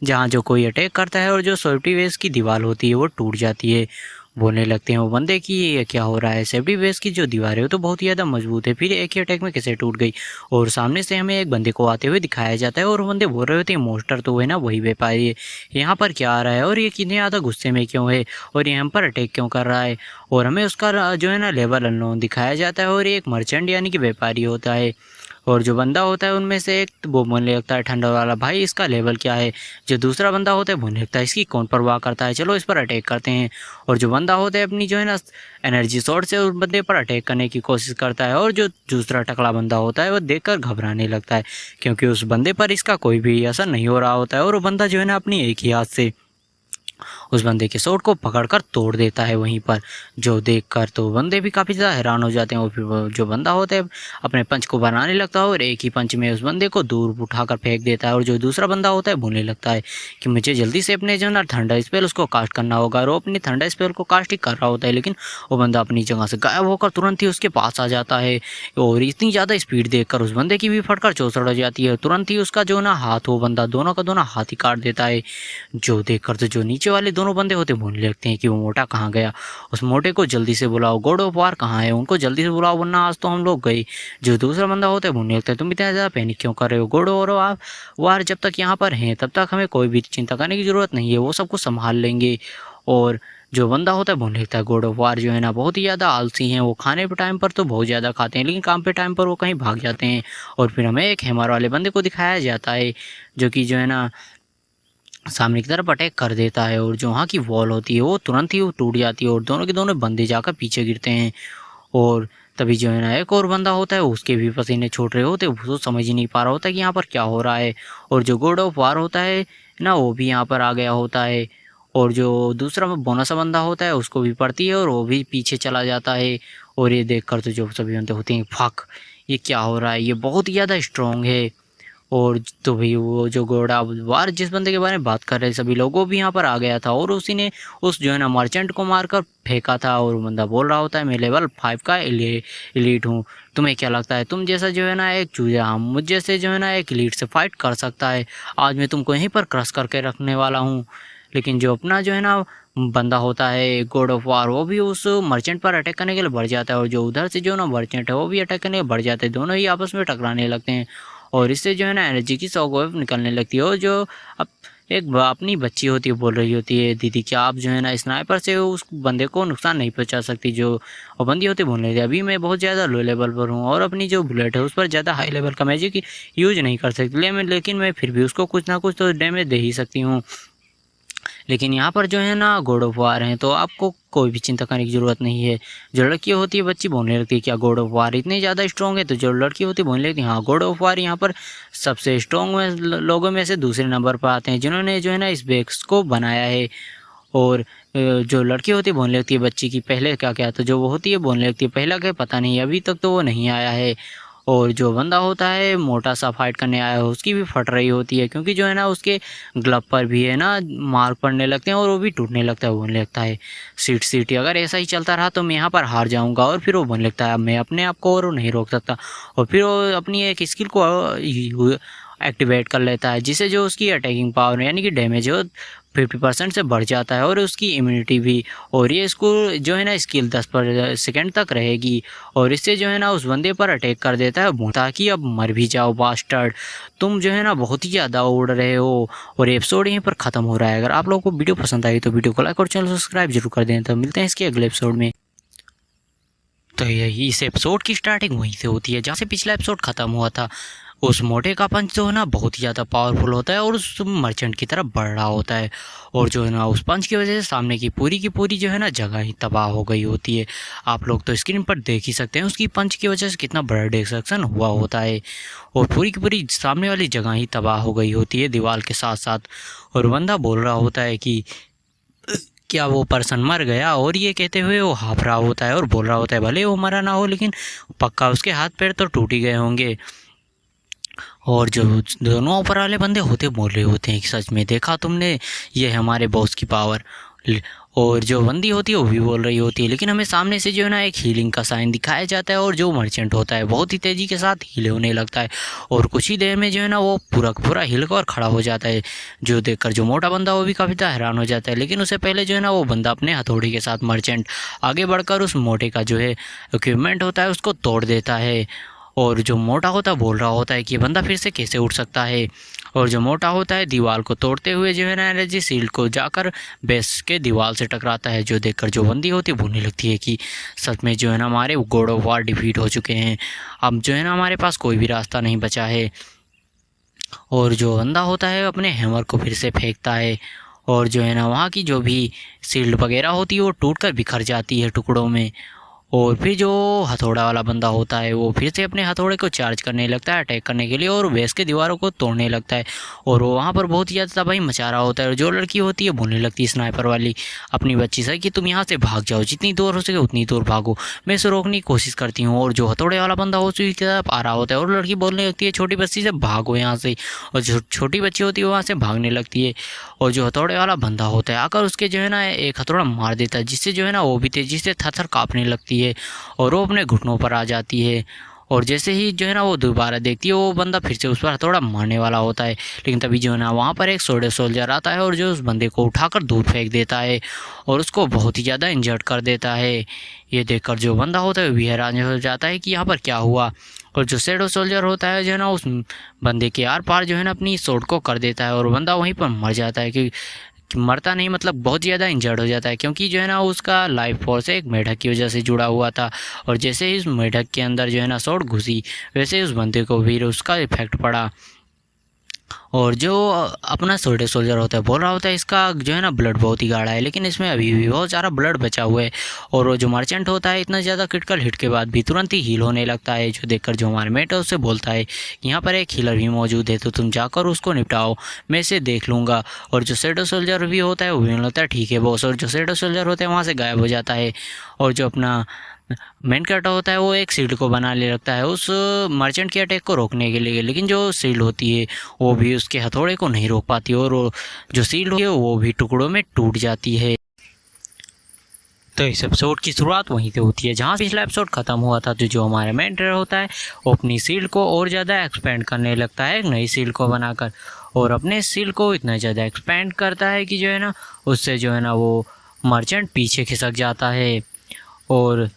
जहाँ जो कोई अटैक करता है और जो सेफ्टी वेस की दीवार होती है वो टूट जाती है। बोलने लगते हैं वो बंदे कि ये क्या हो रहा है, सेफ्टी बेस की जो दीवार है वो तो बहुत ही ज़्यादा मजबूत है, फिर एक ही अटैक में कैसे टूट गई। और सामने से हमें एक बंदे को आते हुए दिखाया जाता है, और वो बंदे बोल रहे होते हैं मोस्टर तो है ना वही व्यापारी है, यहाँ पर क्या आ रहा है और ये कितने ज़्यादा गुस्से में क्यों है, और ये हम पर अटैक क्यों कर रहा है। और हमें उसका जो है ना लेवल अननोन दिखाया जाता है, और ये एक मर्चेंट यानी कि व्यापारी होता है। और जो बंदा होता है उनमें से एक वो बोलने लगता है ठंडा वाला भाई इसका लेवल क्या है। जो दूसरा बंदा होता है बोलने लगता है इसकी कौन परवाह करता है, चलो इस पर अटैक करते हैं। और जो बंदा होता है अपनी जो है ना एनर्जी सोर्स से उस बंदे पर अटैक करने की कोशिश करता है, और जो दूसरा टकला बंदा होता है वो देखकर घबराने लगता है, क्योंकि उस बंदे पर इसका कोई भी असर नहीं हो रहा होता है। और वो बंदा जो है ना अपनी एक ही हाथ से उस बंदे के सोट को पकड़कर तोड़ देता है वहीं पर, जो देखकर तो बंदे भी काफ़ी ज़्यादा हैरान हो जाते हैं। और फिर जो बंदा होता है अपने पंच को बनाने लगता है, और एक ही पंच में उस बंदे को दूर उठाकर फेंक देता है। और जो दूसरा बंदा होता है बोलने लगता है कि मुझे जल्दी से अपने जो ना थंडर स्पेल उसको कास्ट करना होगा, और वो अपनी थंडर स्पेल को कास्ट ही कर रहा होता है, लेकिन वो बंदा अपनी जगह से गायब होकर तुरंत ही उसके पास आ जाता है। और इतनी ज़्यादा स्पीड देखकर उस बंदे की भी फटकर चौसड़ हो जाती है, तुरंत ही उसका जो ना हाथ वो बंदा दोनों का दोनों हाथ ही काट देता है। जो देखकर तो जो नीचे वाले दोनों बंदे होते बोलने लगते हैं कि वो मोटा कहाँ गया, उस मोटे को जल्दी से बुलाओ, गॉड ऑफ वार कहाँ है, उनको जल्दी से बुलाओ वरना आज तो हम लोग गए। जो दूसरा बंदा होता है बोलने लगता है तुम इतना ज़्यादा पैनिक क्यों कर रहे हो, गॉड ऑफ वार जब तक यहाँ पर हैं तब तक हमें कोई भी चिंता करने की ज़रूरत नहीं है, वो सब कुछ संभाल लेंगे। और जो बंदा होता है बोलने लगता है गॉड ऑफ वार जो है ना बहुत ही ज़्यादा आलसी हैं, वो खाने पे टाइम पर तो बहुत ज़्यादा खाते हैं लेकिन काम पे टाइम पर वो कहीं भाग जाते हैं। और फिर हमें एक हैमर वाले बंदे को दिखाया जाता है जो कि जो है ना सामने की तरफ अटैक कर देता है, और जो वहाँ की वॉल होती है वो तुरंत ही वो टूट जाती है, और दोनों के दोनों बंदे जाकर पीछे गिरते हैं। और तभी जो है ना एक और बंदा होता है उसके भी पसीने छूट रहे होते, वो तो समझ ही नहीं पा रहा होता कि यहाँ पर क्या हो रहा है। और जो गॉड ऑफ वार होता है ना वो भी यहाँ पर आ गया होता है, और जो दूसरा बोनस बंदा होता है उसको भी पड़ती है और वो भी पीछे चला जाता है। और ये देखकर तो जो सभी बंदे होते हैं फक ये क्या हो रहा है, ये बहुत ही ज़्यादा स्ट्रॉन्ग है। और तो भाई वो जो घोड़ा वार जिस बंदे के बारे में बात कर रहे सभी लोग वो भी यहाँ पर आ गया था, और उसी ने उस जो है ना मर्चेंट को मारकर फेंका था। और बंदा बोल रहा होता है मैं लेवल 5 का एलीट हूँ, तुम्हें क्या लगता है तुम जैसा जो है ना एक चूजा मुझ जैसे जो है ना एक एलीट से फाइट कर सकता है, आज मैं तुमको यहीं पर क्रश करके रखने वाला हूँ। लेकिन जो अपना जो है ना बंदा होता है गॉड ऑफ वार वो भी उस मर्चेंट पर अटैक करने के लिए बढ़ जाता है, और जो उधर से जो ना मर्चेंट है वो भी अटैक करने के लिए बढ़ जाते हैं, दोनों ही आपस में टकराने लगते हैं। और इससे जो है ना एनर्जी की शॉकवेव निकलने लगती है, और जो अब एक अपनी बच्ची होती है बोल रही होती है दीदी क्या आप जो है ना स्नाइपर से उस बंदे को नुकसान नहीं पहुंचा सकती। जो और बंदी होती बोल रही थी अभी मैं बहुत ज़्यादा लो लेवल पर हूँ और अपनी जो बुलेट है उस पर ज़्यादा हाई लेवल का मैजिक यूज नहीं कर सकती, लेकिन मैं फिर भी उसको कुछ ना कुछ तो डैमेज दे ही सकती हूँ। लेकिन यहाँ पर जो है ना गॉड ऑफ वार हैं तो आपको कोई भी चिंता करने की ज़रूरत नहीं है। जो लड़की होती है बच्ची बोलने लगती है क्या गॉड ऑफ वार इतने ज़्यादा स्ट्रॉन्ग है, तो जो लड़की होती है बोलने लगती है हाँ गॉड ऑफ वार यहाँ पर सबसे स्ट्रॉन्ग में लोगों में से दूसरे नंबर पर आते हैं जिन्होंने जो है ना इस बैग्स को बनाया है। और जो लड़की होती है बोलने लगती है बच्ची की पहले क्या क्या, तो जो वो होती है बोलने लगती है पहला क्या पता नहीं अभी तक तो वो नहीं आया है। और जो बंदा होता है मोटा सा फाइट करने आया है उसकी भी फट रही होती है, क्योंकि जो है ना उसके ग्लव पर भी है ना मार्क पड़ने लगते हैं और वो भी टूटने लगता है। वो बोलने लगता है सीटी अगर ऐसा ही चलता रहा तो मैं यहाँ पर हार जाऊँगा। और फिर वो बोलने लगता है मैं अपने आप को और नहीं रोक सकता, और फिर वो अपनी एक स्किल को एक्टिवेट कर लेता है जिससे जो उसकी अटैकिंग पावर यानी कि डैमेज है 50% से बढ़ जाता है और उसकी इम्यूनिटी भी। और ये इसको जो है ना स्किल 10 सेकेंड तक रहेगी और इससे जो है ना उस बंदे पर अटैक कर देता है ताकि अब मर भी जाओ बास्टर्ड, तुम जो है ना बहुत ही ज़्यादा उड़ रहे हो। और एपिसोड यहीं पर ख़त्म हो रहा है। अगर आप लोगों को वीडियो पसंद आई तो वीडियो को लाइक और चैनल सब्सक्राइब जरूर कर दें। तो मिलते हैं इसके अगले एपिसोड में। तो यही इस एपिसोड की स्टार्टिंग वहीं से होती है जहाँ से पिछला एपिसोड ख़त्म हुआ था। उस मोटे का पंच जो है ना बहुत ही ज़्यादा पावरफुल होता है और उस मर्चेंट की तरफ बढ़ रहा होता है और जो है ना उस पंच की वजह से सामने की पूरी जो है ना जगह ही तबाह हो गई होती है। आप लोग तो स्क्रीन पर देख ही सकते हैं उसकी पंच की वजह से कितना बड़ा डिस्ट्रक्शन हुआ होता है और पूरी की पूरी सामने वाली जगह ही तबाह हो गई होती है दीवार के साथ साथ। और बंदा बोल रहा होता है कि क्या वो पर्सन मर गया, और ये कहते हुए वो हाँफ रहा होता है और बोल रहा होता है भले वो मरा ना हो लेकिन पक्का उसके हाथ पैर तो टूट ही गए होंगे। और जो दोनों ऊपर वाले बंदे होते बोल रहे होते हैं कि सच में देखा तुमने, ये है हमारे बॉस की पावर। और जो बंदी होती है वो भी बोल रही होती है, लेकिन हमें सामने से जो है ना एक हीलिंग का साइन दिखाया जाता है और जो मर्चेंट होता है बहुत ही तेज़ी के साथ हील होने लगता है और कुछ ही देर में जो है ना वो पूरा हिल कर खड़ा हो जाता है। जो देखकर जो मोटा बंदा वो भी काफ़ी हैरान हो जाता है, लेकिन उससे पहले जो है ना वो बंदा अपने हथौड़ी के साथ मर्चेंट आगे बढ़कर उस मोटे का जो है इक्विपमेंट होता है उसको तोड़ देता है। और जो मोटा होता है बोल रहा होता है कि ये बंदा फिर से कैसे उठ सकता है। और जो मोटा होता है दीवार को तोड़ते हुए जो है ना एनर्जी शील्ड को जाकर बेस के दीवार से टकराता है। जो देखकर जो बंदी होती है बोलने लगती है कि सच में जो है ना हमारे गॉड ऑफ वार डिफीट हो चुके हैं, अब जो है ना हमारे पास कोई भी रास्ता नहीं बचा है। और जो बंदा होता है अपने हैमर को फिर से फेंकता है और जो है ना वहाँ की जो भी शील्ड वगैरह होती है वो टूट कर बिखर जाती है टुकड़ों में। और फिर जो हथौड़ा वाला बंदा होता है वो फिर से अपने हथौड़े को चार्ज करने लगता है अटैक करने के लिए और बेस के दीवारों को तोड़ने लगता है और वो वहाँ पर बहुत ही ज़्यादा तबाही मचा रहा होता है। और जो लड़की होती है बोलने लगती है स्नाइपर वाली अपनी बच्ची से कि तुम यहाँ से भाग जाओ, जितनी दूर हो सके उतनी दूर भागो, मैं इसे रोकने की कोशिश करती हूँ। और जो हथौड़े वाला बंदा हो उसकी तरफ आ रहा होता है और लड़की बोलने लगती है छोटी बच्ची से भागो यहाँ से, और जो छोटी बच्ची होती है वहाँ से भागने लगती है। और जो हथौड़े वाला बंदा होता है आकर उसके जो है ना एक हथौड़ा मार देता है जिससे जो है ना वो भी तेज़ी से थर काँपने लगती है और वो अपने घुटनों पर आ जाती है। और जैसे ही जो है ना वो दोबारा देखती है वो बंदा फिर से उस पर हथौड़ा मारने वाला होता है, लेकिन तभी जो है ना वहाँ पर एक सोल्जर आता है और जो उस बंदे को उठाकर दूर फेंक देता है और उसको बहुत ही ज़्यादा इंजर्ड कर देता है। ये देखकर जो बंदा होता है वो भी हैरान हो जाता है कि यहाँ पर क्या हुआ। और जो शैडो सोल्जर होता है जो है ना उस बंदे के आर पार जो है ना अपनी सोर्ड को कर देता है और बंदा वहीं पर मर जाता है कि मरता नहीं मतलब बहुत ज़्यादा इंजर्ड हो जाता है, क्योंकि जो है ना उसका लाइफ फोर्स एक मेढक की वजह से जुड़ा हुआ था। और जैसे ही उस मेढक के अंदर जो है ना शॉट घुसी वैसे उस बंदे को भी उसका इफेक्ट पड़ा। और जो अपना सोल्जर होता है बोल रहा होता है इसका जो है ना ब्लड बहुत ही गाढ़ा है लेकिन इसमें अभी भी बहुत सारा ब्लड बचा हुआ है। और वो जो मर्चेंट होता है इतना ज़्यादा क्रिटिकल हिट के बाद भी तुरंत ही हील होने लगता है। जो देखकर जो हमारे मेट है उससे बोलता है कि यहाँ पर एक हीलर भी मौजूद है तो तुम जाकर उसको निपटाओ, मैं इसे देख लूँगा। और जो शैडो सोल्जर भी होता है वो भी लगता है ठीक है बॉस। और जो शैडो सोल्जर होता है वहाँ से गायब हो जाता है और जो अपना मेन कैरेक्टर होता है वो एक शील्ड को बनाने लगता है उस मर्चेंट के अटैक को रोकने के लिए, लेकिन जो शील्ड होती है वो भी उसके हथौड़े को नहीं रोक पाती और जो शील्ड होती है वो भी टुकड़ों में टूट जाती है। तो इस एपिसोड की शुरुआत वहीं से होती है जहाँ पिछला एपिसोड खत्म हुआ था। तो जो हमारा मेन कैरेक्टर होता है वो अपनी शील्ड को और ज़्यादा एक्सपेंड करने लगता है एक नई शील्ड को बनाकर और अपने शील्ड को इतना ज़्यादा एक्सपेंड करता है कि जो है ना उससे जो है ना वो मर्चेंट पीछे खिसक जाता है और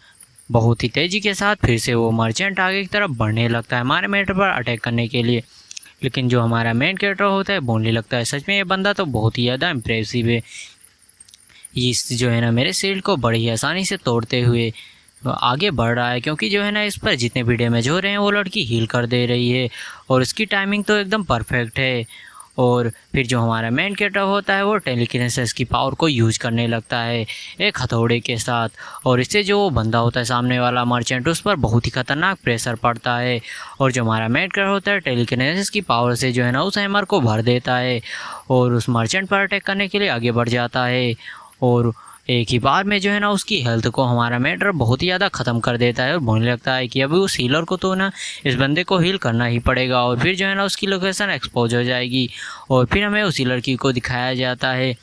बहुत ही तेज़ी के साथ फिर से वो मर्चेंट आगे की तरफ बढ़ने लगता है हमारे मेन पर अटैक करने के लिए। लेकिन जो हमारा मेन कैरेक्टर होता है बोलने लगता है सच में ये बंदा तो बहुत ही ज़्यादा इम्प्रेसिव है, इस जो है ना मेरे शील्ड को बड़ी आसानी से तोड़ते हुए आगे बढ़ रहा है, क्योंकि जो है ना इस पर जितने भी डैमेज हो रहे हैं वो लड़की हील कर दे रही है और इसकी टाइमिंग तो एकदम परफेक्ट है। और फिर जो हमारा मेन कैरेक्टर होता है वो टेलीकिनेसिस की पावर को यूज करने लगता है एक हथौड़े के साथ और इससे जो बंदा होता है सामने वाला मर्चेंट उस पर बहुत ही खतरनाक प्रेशर पड़ता है। और जो हमारा मेन कैरेक्टर होता है टेलीकिनेसिस की पावर से जो है ना उस हैमर को भर देता है और उस मर्चेंट पर अटैक करने के लिए आगे बढ़ जाता है और एक ही बार में जो है ना उसकी हेल्थ को हमारा मेंटर बहुत ही ज़्यादा ख़त्म कर देता है और बोलने लगता है कि अभी उस हीलर को तो ना इस बंदे को हील करना ही पड़ेगा। और फिर जो है ना उसकी लोकेशन एक्सपोज हो जाएगी और फिर हमें उसी लड़की को दिखाया जाता है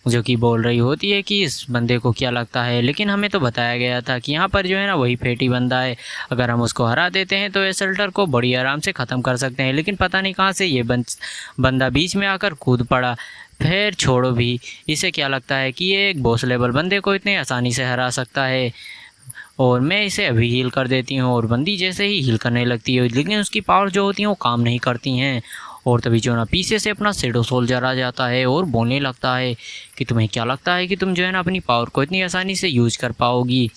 जो कि बोल रही होती है कि इस बंदे को क्या लगता है, लेकिन हमें तो बताया गया था कि यहाँ पर जो है ना वही फेटी बंदा है, अगर हम उसको हरा देते हैं तो एसल्टर को बड़ी आराम से ख़त्म कर सकते हैं। लेकिन पता नहीं कहाँ से ये बंदा बीच में आकर कूद पड़ा, फिर छोड़ो भी, इसे क्या लगता है कि ये एक बॉस लेवल बंदे को इतने आसानी से हरा सकता है, और मैं इसे अभी हील कर देती हूँ। और बंदी जैसे ही हील करने लगती है, लेकिन उसकी पावर जो होती है वो काम नहीं करती हैं। और तभी जो है ना पीछे से अपना शैडो सोल्जर आ जाता है और बोलने लगता है कि तुम्हें क्या लगता है कि तुम जो है ना अपनी पावर को इतनी आसानी से यूज कर पाओगी।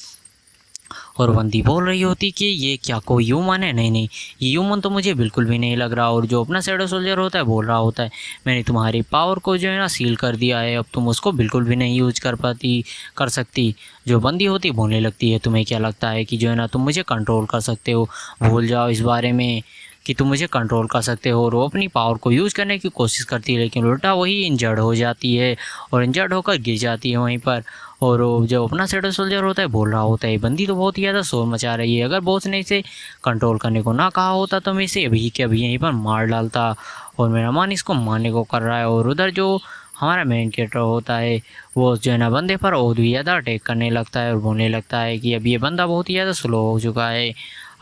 और बंदी बोल रही होती कि ये क्या कोई ह्यूमन है? नहीं नहीं, ये ह्यूमन तो मुझे बिल्कुल भी नहीं लग रहा। और जो अपना शैडो सोल्जर होता है बोल रहा होता है, मैंने तुम्हारी पावर को जो है ना सील कर दिया है, अब तुम उसको बिल्कुल भी नहीं यूज कर सकती। जो बंदी होती बोलने लगती है, तुम्हें क्या लगता है कि जो है ना तुम मुझे कंट्रोल कर सकते हो? भूल जाओ इस बारे में कि तुम मुझे कंट्रोल कर सकते हो। और वो अपनी पावर को यूज़ करने की कोशिश करती है, लेकिन उल्टा वही इंजर्ड हो जाती है और इंजर्ड होकर गिर जाती है वहीं पर। और वो जो अपना शैडो सोल्जर होता है बोल रहा होता है, बंदी तो बहुत ही ज़्यादा शोर मचा रही है, अगर बॉस ने इसे कंट्रोल करने को ना कहा होता तो मैं इसे अभी के अभी यहीं पर मार डालता। और मेरा मन इसको मारने को कर रहा है। और उधर जो हमारा मेन कैरेक्टर होता है वो जो है ना बंदे पर और भी ज़्यादा अटैक करने लगता है और बोलने लगता है कि अब ये बंदा बहुत ही ज़्यादा स्लो हो चुका है,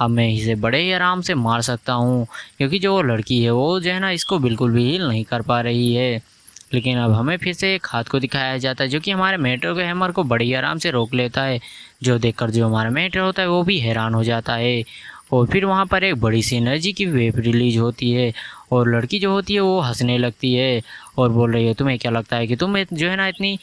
अब मैं इसे बड़े ही आराम से मार सकता हूँ, क्योंकि जो लड़की है वो जो है ना इसको बिल्कुल भी हील नहीं कर पा रही है। लेकिन अब हमें फिर से एक हाथ को दिखाया जाता है जो कि हमारे मेट्रो के हैमर को बड़ी आराम से रोक लेता है, जो देखकर जो हमारा मेट्रो होता है वो भी हैरान हो जाता है। और फिर वहाँ पर एक बड़ी सी एनर्जी की वेव रिलीज होती है और लड़की जो होती है वो हंसने लगती है और बोल रही है, तुम्हें क्या लगता है कि तुम जो है ना इतनी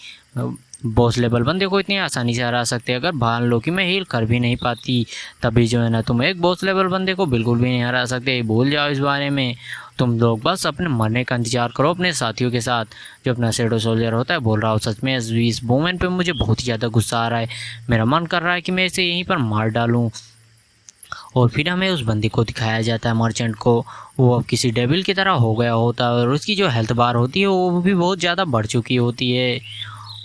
बॉस लेवल बंदे को इतनी आसानी से हरा सकते? अगर मान लो कि मैं हील कर भी नहीं पाती तभी जो है ना तुम एक बॉस लेवल बंदे को बिल्कुल भी नहीं हरा सकते, भूल जाओ इस बारे में। तुम लोग बस अपने मरने का इंतजार करो अपने साथियों के साथ। जो अपना शैडो सोल्जर होता है बोल रहा हूँ, सच में इस मोमेंट पे मुझे बहुत ही ज़्यादा गुस्सा आ रहा है, मेरा मन कर रहा है कि मैं इसे यहीं पर मार डालूँ। और फिर हमें उस बंदी को दिखाया जाता है, मर्चेंट को, वो अब किसी डेविल की तरह हो गया होता है और उसकी जो हेल्थ बार होती है वो भी बहुत ज़्यादा बढ़ चुकी होती है।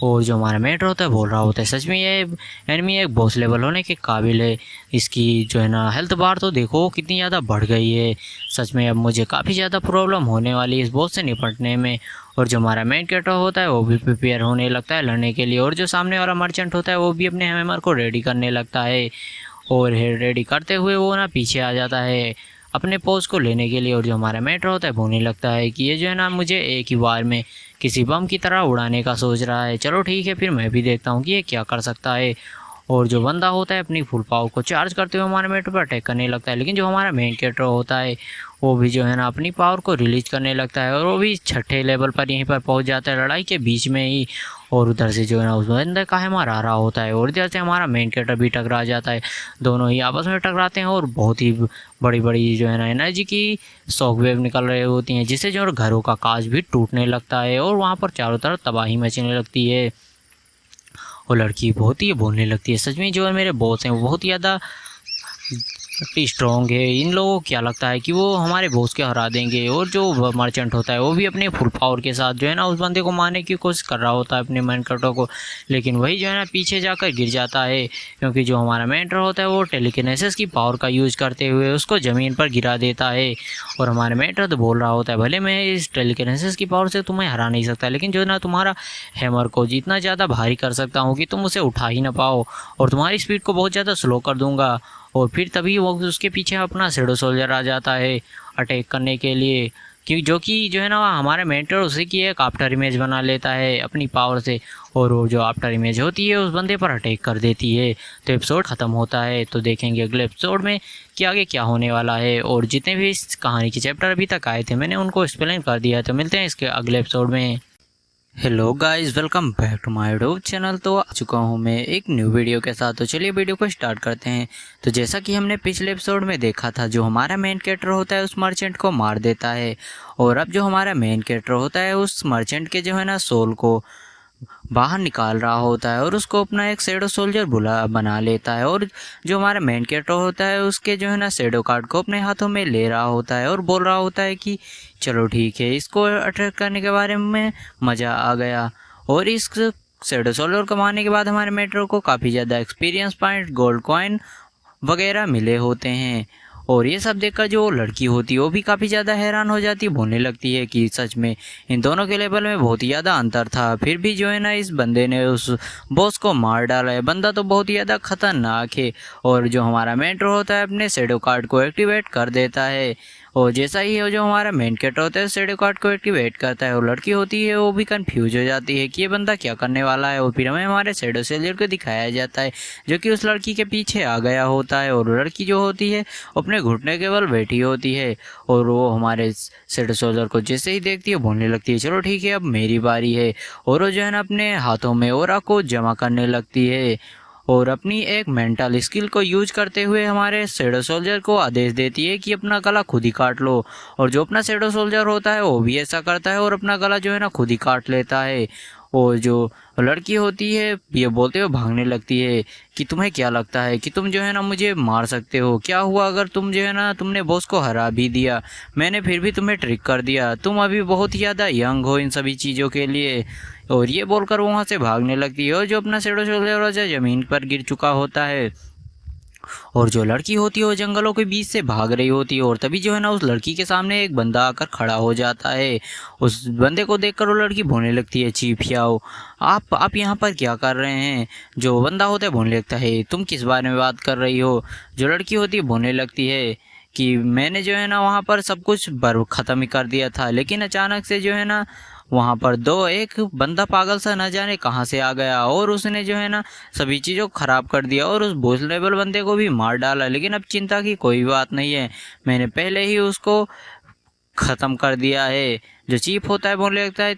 और जो हमारा मेटर होता है बोल रहा होता है, सच में ये एनिमी एक बॉस लेवल होने के काबिल है, इसकी जो है ना हेल्थ बार तो देखो कितनी ज़्यादा बढ़ गई है, सच में अब मुझे काफ़ी ज़्यादा प्रॉब्लम होने वाली है इस बॉस से निपटने में। और जो हमारा मेन कैरेक्टर होता है वो भी प्रिपेयर होने लगता है लड़ने के लिए, और जो सामने वाला मर्चेंट होता है वो भी अपने हैमर को रेडी करने लगता है। और रेडी करते हुए वो ना पीछे आ जाता है अपने पोज को लेने के लिए। और जो हमारा मेट्रो होता है बोलने लगता है कि ये जो है ना मुझे एक ही बार में किसी बम की तरह उड़ाने का सोच रहा है, चलो ठीक है फिर मैं भी देखता हूँ कि ये क्या कर सकता है। और जो बंदा होता है अपनी फुल पावर को चार्ज करते हुए हमारे मेट्रो पर अटैक करने लगता है, लेकिन जो हमारा मेन कैरेक्टर होता है वो भी जो है ना अपनी पावर को रिलीज करने लगता है और वो भी छठे लेवल पर यहीं पर पहुंच जाता है लड़ाई के बीच में ही। और उधर से जो है ना उस बंदे का हैमर आ रहा होता है और इधर से हमारा मेन कैरेक्टर भी टकरा जाता है, दोनों ही आपस में टकराते हैं और बहुत ही बड़ी बड़ी जो है ना एनर्जी की शॉक वेव निकल रही होती हैं, जिससे जो घरों का कांच भी टूटने लगता है और वहाँ पर चारों तरफ तबाही मचने लगती है। वो लड़की बहुत ही बोलने लगती है, सच में जो है मेरे बॉस हैं वो बहुत ही ज़्यादा स्ट्रॉन्ग है, इन लोगों को क्या लगता है कि वो हमारे बॉस के हरा देंगे। और जो मर्चेंट होता है वो भी अपने फुल पावर के साथ जो है ना उस बंदे को मारने की कोशिश कर रहा होता है अपने मेंटरों को, लेकिन वही जो है ना पीछे जाकर गिर जाता है, क्योंकि जो हमारा मेंटर होता है वो टेलीकिनेसिस की पावर का यूज़ करते हुए उसको ज़मीन पर गिरा देता है। और हमारे मेंटर तो बोल रहा होता है, भले मैं इस टेलीकिनेसिस की पावर से तुम्हें हरा नहीं सकता, लेकिन जो है ना तुम्हारा हैमर को जितना ज़्यादा भारी कर सकता हूँ कि तुम उसे उठा ही ना पाओ, और तुम्हारी स्पीड को बहुत ज़्यादा स्लो कर दूंगा। और फिर तभी वो उसके पीछे अपना शैडो सोल्जर आ जाता है अटैक करने के लिए, कि जो है ना हमारे मेंटर उसी की एक आफ्टर इमेज बना लेता है अपनी पावर से, और वो जो आफ्टर इमेज होती है उस बंदे पर अटैक कर देती है। तो एपिसोड ख़त्म होता है। तो देखेंगे अगले एपिसोड में कि आगे क्या होने वाला है, और जितने भी इस कहानी के चैप्टर अभी तक आए थे मैंने उनको एक्सप्लेन कर दिया है। तो मिलते हैं इसके अगले एपिसोड में। Hello guys, welcome back to my YouTube channel. तो आ चुका हूँ मैं एक न्यू वीडियो के साथ। तो चलिए वीडियो को स्टार्ट करते हैं। तो जैसा कि हमने पिछले एपिसोड में देखा था, जो हमारा मेन कैरेक्टर होता है उस मर्चेंट को मार देता है, और अब जो हमारा मेन कैरेक्टर होता है उस मर्चेंट के जो है ना सोल को बाहर निकाल रहा होता है और उसको अपना एक शैडो सोल्जर बना लेता है। और जो हमारा मेन कैरेक्टर होता है उसके जो है ना शैडो कार्ड को अपने हाथों में ले रहा होता है और बोल रहा होता है कि चलो ठीक है, इसको अटैक करने के बारे में मज़ा आ गया। और इस शैडो सोल्जर को मारने के बाद हमारे मेट्रो को काफ़ी ज़्यादा एक्सपीरियंस पॉइंट, गोल्ड कॉइन वगैरह मिले होते हैं। और ये सब देखकर जो लड़की होती है वो भी काफ़ी ज़्यादा हैरान हो जाती है, बोलने लगती है कि सच में इन दोनों के लेवल में बहुत ही ज़्यादा अंतर था, फिर भी जो है ना इस बंदे ने उस बॉस को मार डाला है, बंदा तो बहुत ही ज़्यादा खतरनाक है। और जो हमारा मेंटर होता है अपने शैडो कार्ड को एक्टिवेट कर देता है और जैसा ही है जो हमारा मेन कैरेक्टर होता है शैडो कार्ड को एक्टिवेट करता है और लड़की होती है वो भी कंफ्यूज हो जाती है कि ये बंदा क्या करने वाला है। और फिर हमें हमारे शैडो सोल्जर को दिखाया जाता है जो कि उस लड़की के पीछे आ गया होता है और लड़की जो होती है अपने घुटने के बल बैठी होती है और वो हमारे शैडो सोल्जर को जैसे ही देखती है बोलने लगती है चलो ठीक है अब मेरी बारी है। और वो जो है ना अपने हाथों में ऑरा को जमा करने लगती है और अपनी एक मेंटल स्किल को यूज करते हुए हमारे शैडो सोल्जर को आदेश देती है कि अपना गला खुद ही काट लो। और जो अपना शैडो सोल्जर होता है वो भी ऐसा करता है और अपना गला जो है ना खुद ही काट लेता है। और जो लड़की होती है ये बोलते हुए भागने लगती है कि तुम्हें क्या लगता है कि तुम जो है ना मुझे मार सकते हो, क्या हुआ अगर तुम जो है ना तुमने बॉस को हरा भी दिया, मैंने फिर भी तुम्हें ट्रिक कर दिया, तुम अभी बहुत ही ज़्यादा यंग हो इन सभी चीज़ों के लिए। और ये बोलकर वो वहाँ से भागने लगती है और जो अपना शैडो सोल्जर ज़मीन पर गिर चुका होता है और जो लड़की होती है वो जंगलों के बीच से भाग रही होती है। और तभी जो है ना उस लड़की के सामने एक बंदा आकर खड़ा हो जाता है। उस बंदे को देखकर वो लड़की बोलने लगती है चीफियाओ आप यहाँ पर क्या कर रहे हैं। जो बंदा होता है बोलने लगता है तुम किस बारे में बात कर रही हो। जो लड़की होती है बोलने लगती है कि मैंने जो है ना वहाँ पर सब कुछ ख़त्म ही कर दिया था, लेकिन अचानक से जो है ना वहाँ पर एक बंदा पागल सा न जाने कहाँ से आ गया और उसने जो है ना सभी चीज़ों को ख़राब कर दिया और उस वोल्नरेबल बंदे को भी मार डाला। लेकिन अब चिंता की कोई बात नहीं है, मैंने पहले ही उसको ख़त्म कर दिया है। जो चीफ होता है बोलने लगता है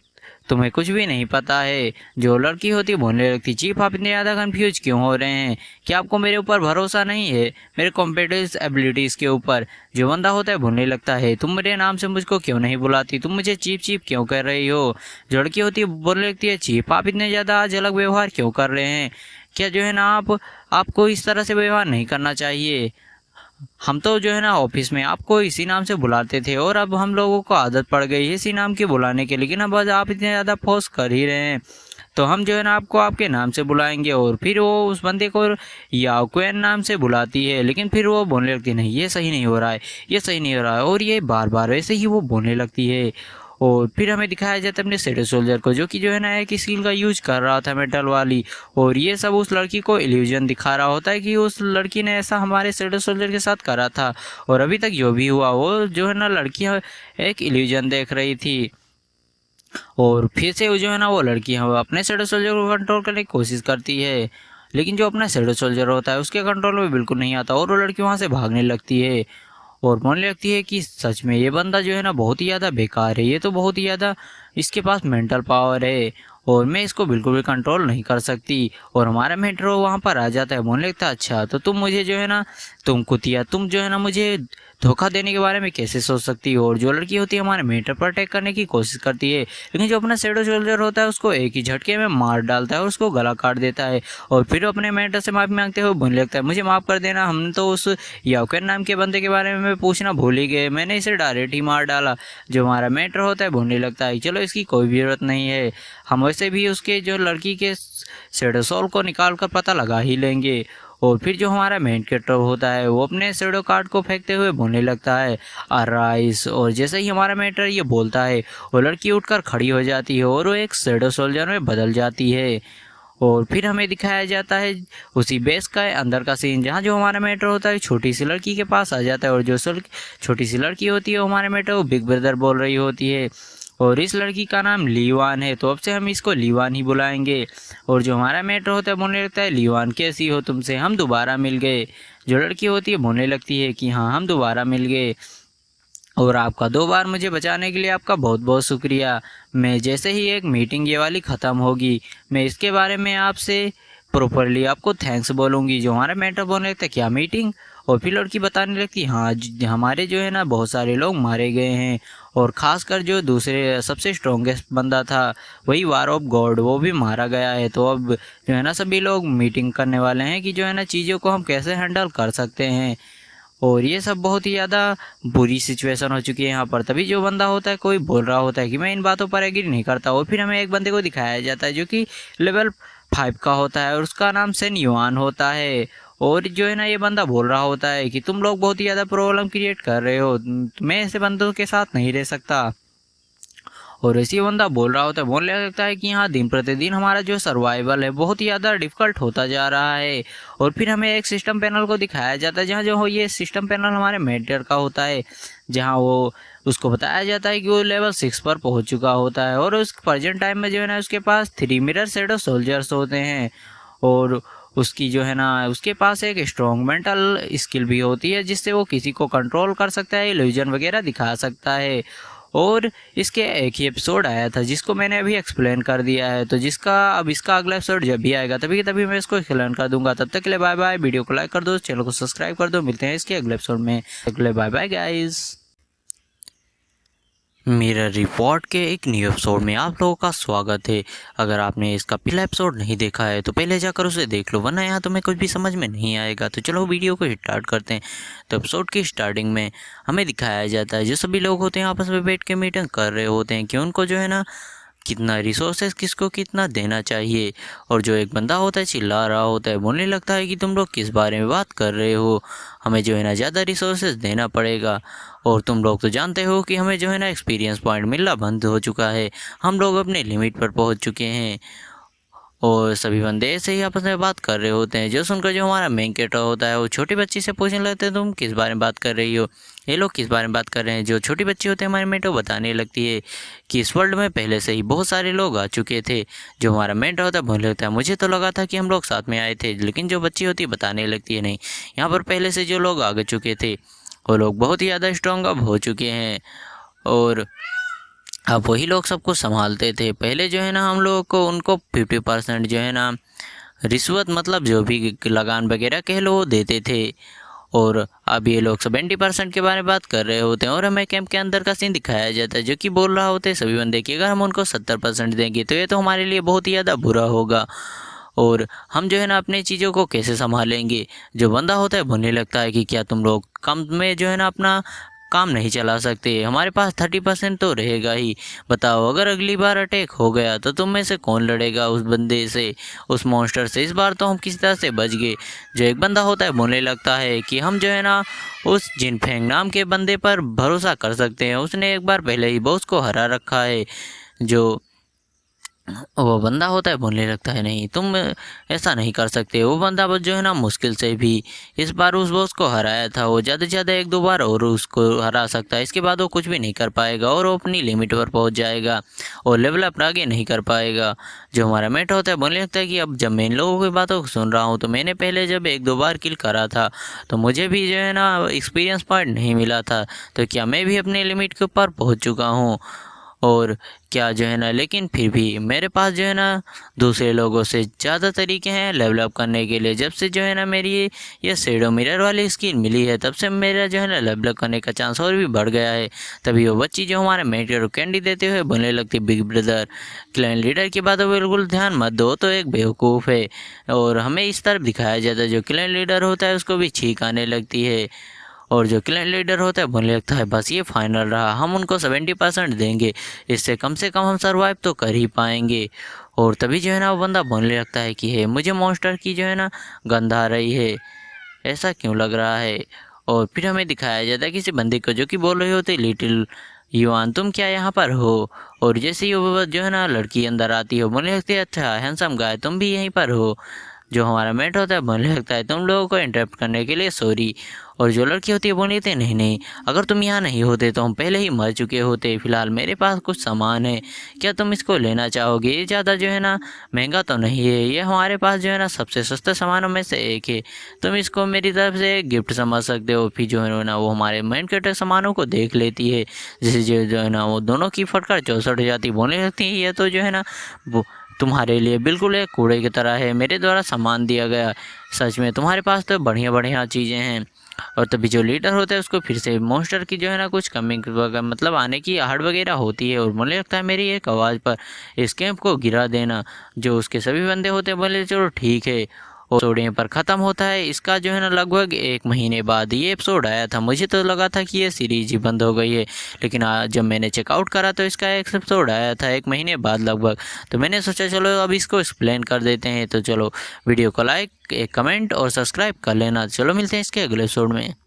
तुम्हें कुछ भी नहीं पता है। जो लड़की होती है बोलने लगती चीफ आप इतने ज़्यादा कंफ्यूज क्यों हो रहे हैं, क्या आपको मेरे ऊपर भरोसा नहीं है, मेरे कॉम्पिटेंस एबिलिटीज़ के ऊपर। जो बंदा होता है बोलने लगता है तुम मेरे नाम से मुझको क्यों नहीं बुलाती, तुम मुझे चीफ चीफ क्यों कर रही हो। जो लड़की होती है बोलने लगती है चीफ आप इतने ज़्यादा आज अलग व्यवहार क्यों कर रहे हैं, क्या जो है ना आपको इस तरह से व्यवहार नहीं करना चाहिए। हम तो जो है ना ऑफिस में आपको इसी नाम से बुलाते थे और अब हम लोगों को आदत पड़ गई है इसी नाम के बुलाने की, लेकिन अब आप इतने ज़्यादा फोर्स कर ही रहे हैं तो हम जो है ना आपको आपके नाम से बुलाएंगे। और फिर वो उस बंदे को याक्वेन नाम से बुलाती है, लेकिन फिर वो बोलने लगती है नहीं ये सही नहीं हो रहा है, ये सही नहीं हो रहा है, और ये बार बार वैसे ही वो बोलने लगती है। और फिर हमें दिखाया जाता है अपने शैडो सोल्जर को जो कि जो है ना एक स्किल का यूज कर रहा था मेटल वाली, और ये सब उस लड़की को इल्यूजन दिखा रहा होता है कि उस लड़की ने ऐसा हमारे शैडो सोल्जर के साथ करा था और अभी तक जो भी हुआ वो जो है ना लड़की एक इल्यूजन देख रही थी। और फिर से वो जो है ना वो लड़की अपने शैडो सोल्जर को कंट्रोल करने की कोशिश करती है, लेकिन जो अपना शैडो सोल्जर होता है उसके कंट्रोल में बिल्कुल नहीं आता और वो लड़की वहाँ से भागने लगती है और बोलने लगती है कि सच में ये बंदा जो है ना बहुत ही ज़्यादा बेकार है, ये तो बहुत ही ज़्यादा इसके पास मेंटल पावर है और मैं इसको बिल्कुल भी कंट्रोल नहीं कर सकती। और हमारा मेंटर वहाँ पर आ जाता है, बोलने लगता है अच्छा तो तुम मुझे जो है ना तुम कुतिया तुम जो है ना मुझे धोखा देने के बारे में कैसे सोच सकती हो। और जो लड़की होती है हमारे मेंटर पर अटैक करने की कोशिश करती है, लेकिन जो अपना शैडो सोल्जर होता है उसको एक ही झटके में मार डालता है और उसको गला काट देता है। और फिर अपने मेंटर से माफ़ी मांगते हुए बोलने लगता है मुझे माफ़ कर देना, हम तो उस याक्वेन नाम के बंदे के बारे में पूछना भूल ही गए, मैंने इसे डायरेक्ट ही मार डाला। जो हमारा मेंटर होता है बोलने लगता है चलो इसकी कोई भी ज़रूरत नहीं है, हम वैसे भी उसके जो लड़की के शैडो सोल को निकाल कर पता लगा ही लेंगे। और फिर जो हमारा मेन कैरेक्टर होता है वो अपने शैडो कार्ड को फेंकते हुए बोलने लगता है अराइज। और जैसे ही हमारा मेंटर ये बोलता है वो लड़की उठकर खड़ी हो जाती है और वो एक शैडो सोल्जर में बदल जाती है। और फिर हमें दिखाया जाता है उसी बेस का अंदर का सीन जहाँ जो हमारा मेंटर होता है छोटी सी लड़की के पास आ जाता है और जो छोटी सी लड़की होती है वो हमारे मेंटर को बिग ब्रदर बोल रही होती है और इस लड़की का नाम लीवान है, तो अब से हम इसको लीवान ही बुलाएंगे। और जो हमारा मेंटर होता है बोलने लगता है लीवान कैसी हो तुमसे हम दोबारा मिल गए। जो लड़की होती है बोलने लगती है कि हाँ हम दोबारा मिल गए और आपका 2 बार मुझे बचाने के लिए आपका बहुत बहुत शुक्रिया। मैं जैसे ही एक मीटिंग ये वाली ख़त्म होगी मैं इसके बारे में आपसे प्रॉपरली आपको थैंक्स बोलूँगी। जो हमारा मेंटर बोलने लगता है क्या मीटिंग, और फिर लड़की बताने लगती हाँ हमारे जो है ना बहुत सारे लोग मारे गए हैं और ख़ासकर जो दूसरे सबसे स्ट्रॉन्गेस्ट बंदा था वही वार ऑफ गॉड वो भी मारा गया है। तो अब जो है ना सभी लोग मीटिंग करने वाले हैं कि जो है ना चीज़ों को हम कैसे हैंडल कर सकते हैं। और ये सब बहुत ही ज़्यादा बुरी सिचुएशन हो चुकी है यहाँ पर। तभी जो बंदा होता है कोई बोल रहा होता है कि मैं इन बातों पर एग्री नहीं करता और फिर हमें एक बंदे को दिखाया जाता है जो कि लेवल 5 का होता है और उसका नाम सेन युआन होता है। और जो है ना ये बंदा बोल रहा होता है कि तुम लोग बहुत ही ज़्यादा प्रॉब्लम क्रिएट कर रहे हो, मैं ऐसे बंदों के साथ नहीं रह सकता। और ऐसे ही बंदा बोल रहा होता है, बोलने लगता है कि हाँ दिन प्रतिदिन हमारा जो सर्वाइवल है बहुत ही ज़्यादा डिफ़िकल्ट होता जा रहा है। और फिर हमें एक सिस्टम पैनल को दिखाया जाता है, जहाँ जो हो ये सिस्टम पैनल हमारे मेडिएटर का होता है, जहाँ वो उसको बताया जाता है कि वो लेवल 6 पर पहुंच चुका होता है। और उस प्रेजेंट टाइम में जो है ना उसके पास 3 मिरर शैडो सोल्जर्स होते हैं, और उसकी जो है ना उसके पास एक स्ट्रॉन्ग मेंटल स्किल भी होती है, जिससे वो किसी को कंट्रोल कर सकता है, इल्यूजन वगैरह दिखा सकता है। और इसके एक ही एपिसोड आया था जिसको मैंने अभी एक्सप्लेन कर दिया है, तो अब इसका अगला एपिसोड जब भी आएगा तभी मैं इसको एक्सप्लेन कर दूंगा। तब तक के लिए बाय बाय। वीडियो को लाइक कर दो, चैनल को सब्सक्राइब कर दो। मिलते हैं इसके अगले एपिसोड में। अगले bye bye guys. Mirror report के एक न्यू एपिसोड में आप लोगों का स्वागत है। अगर आपने इसका पहला एपिसोड नहीं देखा है तो पहले जाकर उसे देख लो, वरना यहाँ तुम्हें कुछ भी समझ में नहीं आएगा। तो चलो वीडियो को स्टार्ट करते हैं। तो एपिसोड की स्टार्टिंग में हमें दिखाया जाता है जो सभी लोग होते हैं आपस में बैठ के मीटिंग कर रहे होते हैं कि उनको जो है ना कितना रिसोर्सेज किसको कितना देना चाहिए। और जो एक बंदा होता है चिल्ला रहा होता है, बोलने लगता है कि तुम लोग किस बारे में बात कर रहे हो, हमें जो है ना ज़्यादा रिसोर्सेज देना पड़ेगा। और तुम लोग तो जानते हो कि हमें जो है ना एक्सपीरियंस पॉइंट मिलना बंद हो चुका है, हम लोग अपने लिमिट पर पहुंच चुके हैं। और सभी बंदे ऐसे ही आपस में बात कर रहे होते हैं। जो सुनकर जो हमारा मेन कैरेक्टर होता है वो छोटी बच्ची से पूछने लगते हैं, तुम किस बारे में बात कर रही हो, ये लोग किस बारे में बात कर रहे हैं। जो छोटी बच्ची होती है हमारे मेंटो बताने लगती है कि इस वर्ल्ड में पहले से ही बहुत सारे लोग आ चुके थे। जो हमारा मेंटो होता है बोलने लगता है, मुझे तो लगा था कि हम लोग साथ में आए थे। लेकिन जो बच्ची होती है बताने लगती है, नहीं, यहाँ पर पहले से जो लोग आगे चुके थे वो लोग बहुत ही ज़्यादा स्ट्रॉन्ग अब हो चुके हैं, और अब वही लोग सबको संभालते थे। पहले जो है ना हम लोगों को उनको 50% जो है ना रिश्वत मतलब जो भी लगान वगैरह कह लो वो देते थे, और अब ये लोग 70% के बारे में बात कर रहे होते हैं। और हमें कैंप के अंदर का सीन दिखाया जाता है जो कि बोल रहा होता है सभी बंदे कि अगर हम उनको 70% देंगे तो ये तो हमारे लिए बहुत ही ज़्यादा बुरा होगा, और हम जो है ना अपनी चीज़ों को कैसे संभालेंगे। जो बंदा होता है बोलने लगता है कि क्या तुम लोग कम में जो है ना अपना काम नहीं चला सकते, हमारे पास 30% तो रहेगा ही। बताओ अगर अगली बार अटैक हो गया तो तुम में से कौन लड़ेगा उस बंदे से, उस मॉन्स्टर से। इस बार तो हम किसी तरह से बच गए। जो एक बंदा होता है बोलने लगता है कि हम जो है ना उस जिनफेंग नाम के बंदे पर भरोसा कर सकते हैं, उसने एक बार पहले ही बॉस को हरा रखा है। जो वो बंदा होता है बोलने लगता है, नहीं तुम ऐसा नहीं कर सकते। वो बंदा जो है ना मुश्किल से भी इस बार उस बॉस को हराया था, वो ज़्यादा से ज़्यादा 1-2 बार और उसको हरा सकता है, इसके बाद वो कुछ भी नहीं कर पाएगा और वो अपनी लिमिट पर पहुंच जाएगा और लेवल अप आगे नहीं कर पाएगा। जो हमारा मेट होता है बोलने लगता है कि अब जब मैं इन लोगों की बातों को सुन रहा हूँ तो मैंने पहले जब 1-2 बार किल करा था तो मुझे भी जो है ना एक्सपीरियंस पॉइंट नहीं मिला था, तो क्या मैं भी अपने लिमिट के ऊपर पहुँच चुका हूँ। और क्या जो है ना लेकिन फिर भी मेरे पास जो है ना दूसरे लोगों से ज़्यादा तरीके हैं लेवल अप करने के लिए। जब से जो है ना मेरी ये शैडो मिरर वाली स्किन मिली है तब से मेरा जो है ना लेवल अप करने का चांस और भी बढ़ गया है। तभी वो बच्ची जो हमारे मेटर को कैंडी देते हुए बोलने लगती, बिग ब्रदर क्लैन लीडर की बातों पर बिल्कुल ध्यान मत दो, तो एक बेवकूफ़ है। और हमें इस तरफ दिखाया जाता है जो क्लैन लीडर होता है उसको भी छींक आने लगती है, और जो क्लैन लीडर होता है बोलने लगता है बस ये फाइनल रहा, हम उनको 70% देंगे, इससे कम से कम हम सर्वाइव तो कर ही पाएंगे। और तभी जो है ना वो बंदा बोलने लगता है कि है मुझे मॉन्स्टर की जो है ना गंध आ रही है, ऐसा क्यों लग रहा है। और फिर हमें दिखाया जाता है किसी बंदे को जो कि बोल रही होती, लिटिल युवान तुम क्या यहाँ पर हो। और जैसे ही वो जो है ना लड़की अंदर आती हो बोलने लगती है, अच्छा हैंडसम गाय तुम भी यहीं पर हो। जो हमारा मेट होता है बोलने लगता है, तुम लोगों को इंटरप्ट करने के लिए सॉरी। और जो लड़की होती है बोलने लगती है, नहीं नहीं अगर तुम यहाँ नहीं होते तो हम पहले ही मर चुके होते। फिलहाल मेरे पास कुछ सामान है, क्या तुम इसको लेना चाहोगे। ये ज़्यादा जो है ना महंगा तो नहीं है, ये हमारे पास जो है ना सबसे सस्ते सामानों में से एक है, तुम इसको मेरी तरफ से गिफ्ट समझ सकते हो। फिर जो है ना वो हमारे मेन कैरेक्टर सामानों को देख लेती है, जिससे जो है ना वो दोनों की फटकार 64 हो जाती। बोलने लगती है ये तो जो है ना वो तुम्हारे लिए बिल्कुल एक कूड़े की तरह है, मेरे द्वारा सामान दिया गया, सच में तुम्हारे पास तो बढ़िया बढ़िया चीज़ें हैं। और तभी जो लीडर होता है उसको फिर से मॉन्स्टर की जो है ना कुछ कमी मतलब आने की आहट वगैरह होती है, और मुझे लगता है मेरी एक आवाज़ पर इस कैंप को गिरा देना। जो उसके सभी बंदे होते हैं बोले चलो ठीक है, और एपिसोड पर ख़त्म होता है। इसका जो है ना लगभग 1 महीने बाद ये एपिसोड आया था। मुझे तो लगा था कि ये सीरीज ही बंद हो गई है, लेकिन आज जब मैंने चेकआउट करा तो इसका एक एपिसोड आया था 1 महीने बाद लगभग। तो मैंने सोचा चलो अब इसको एक्सप्लेन कर देते हैं। तो चलो वीडियो को लाइक, एक कमेंट और सब्सक्राइब कर लेना। चलो मिलते हैं इसके अगले एपिसोड में।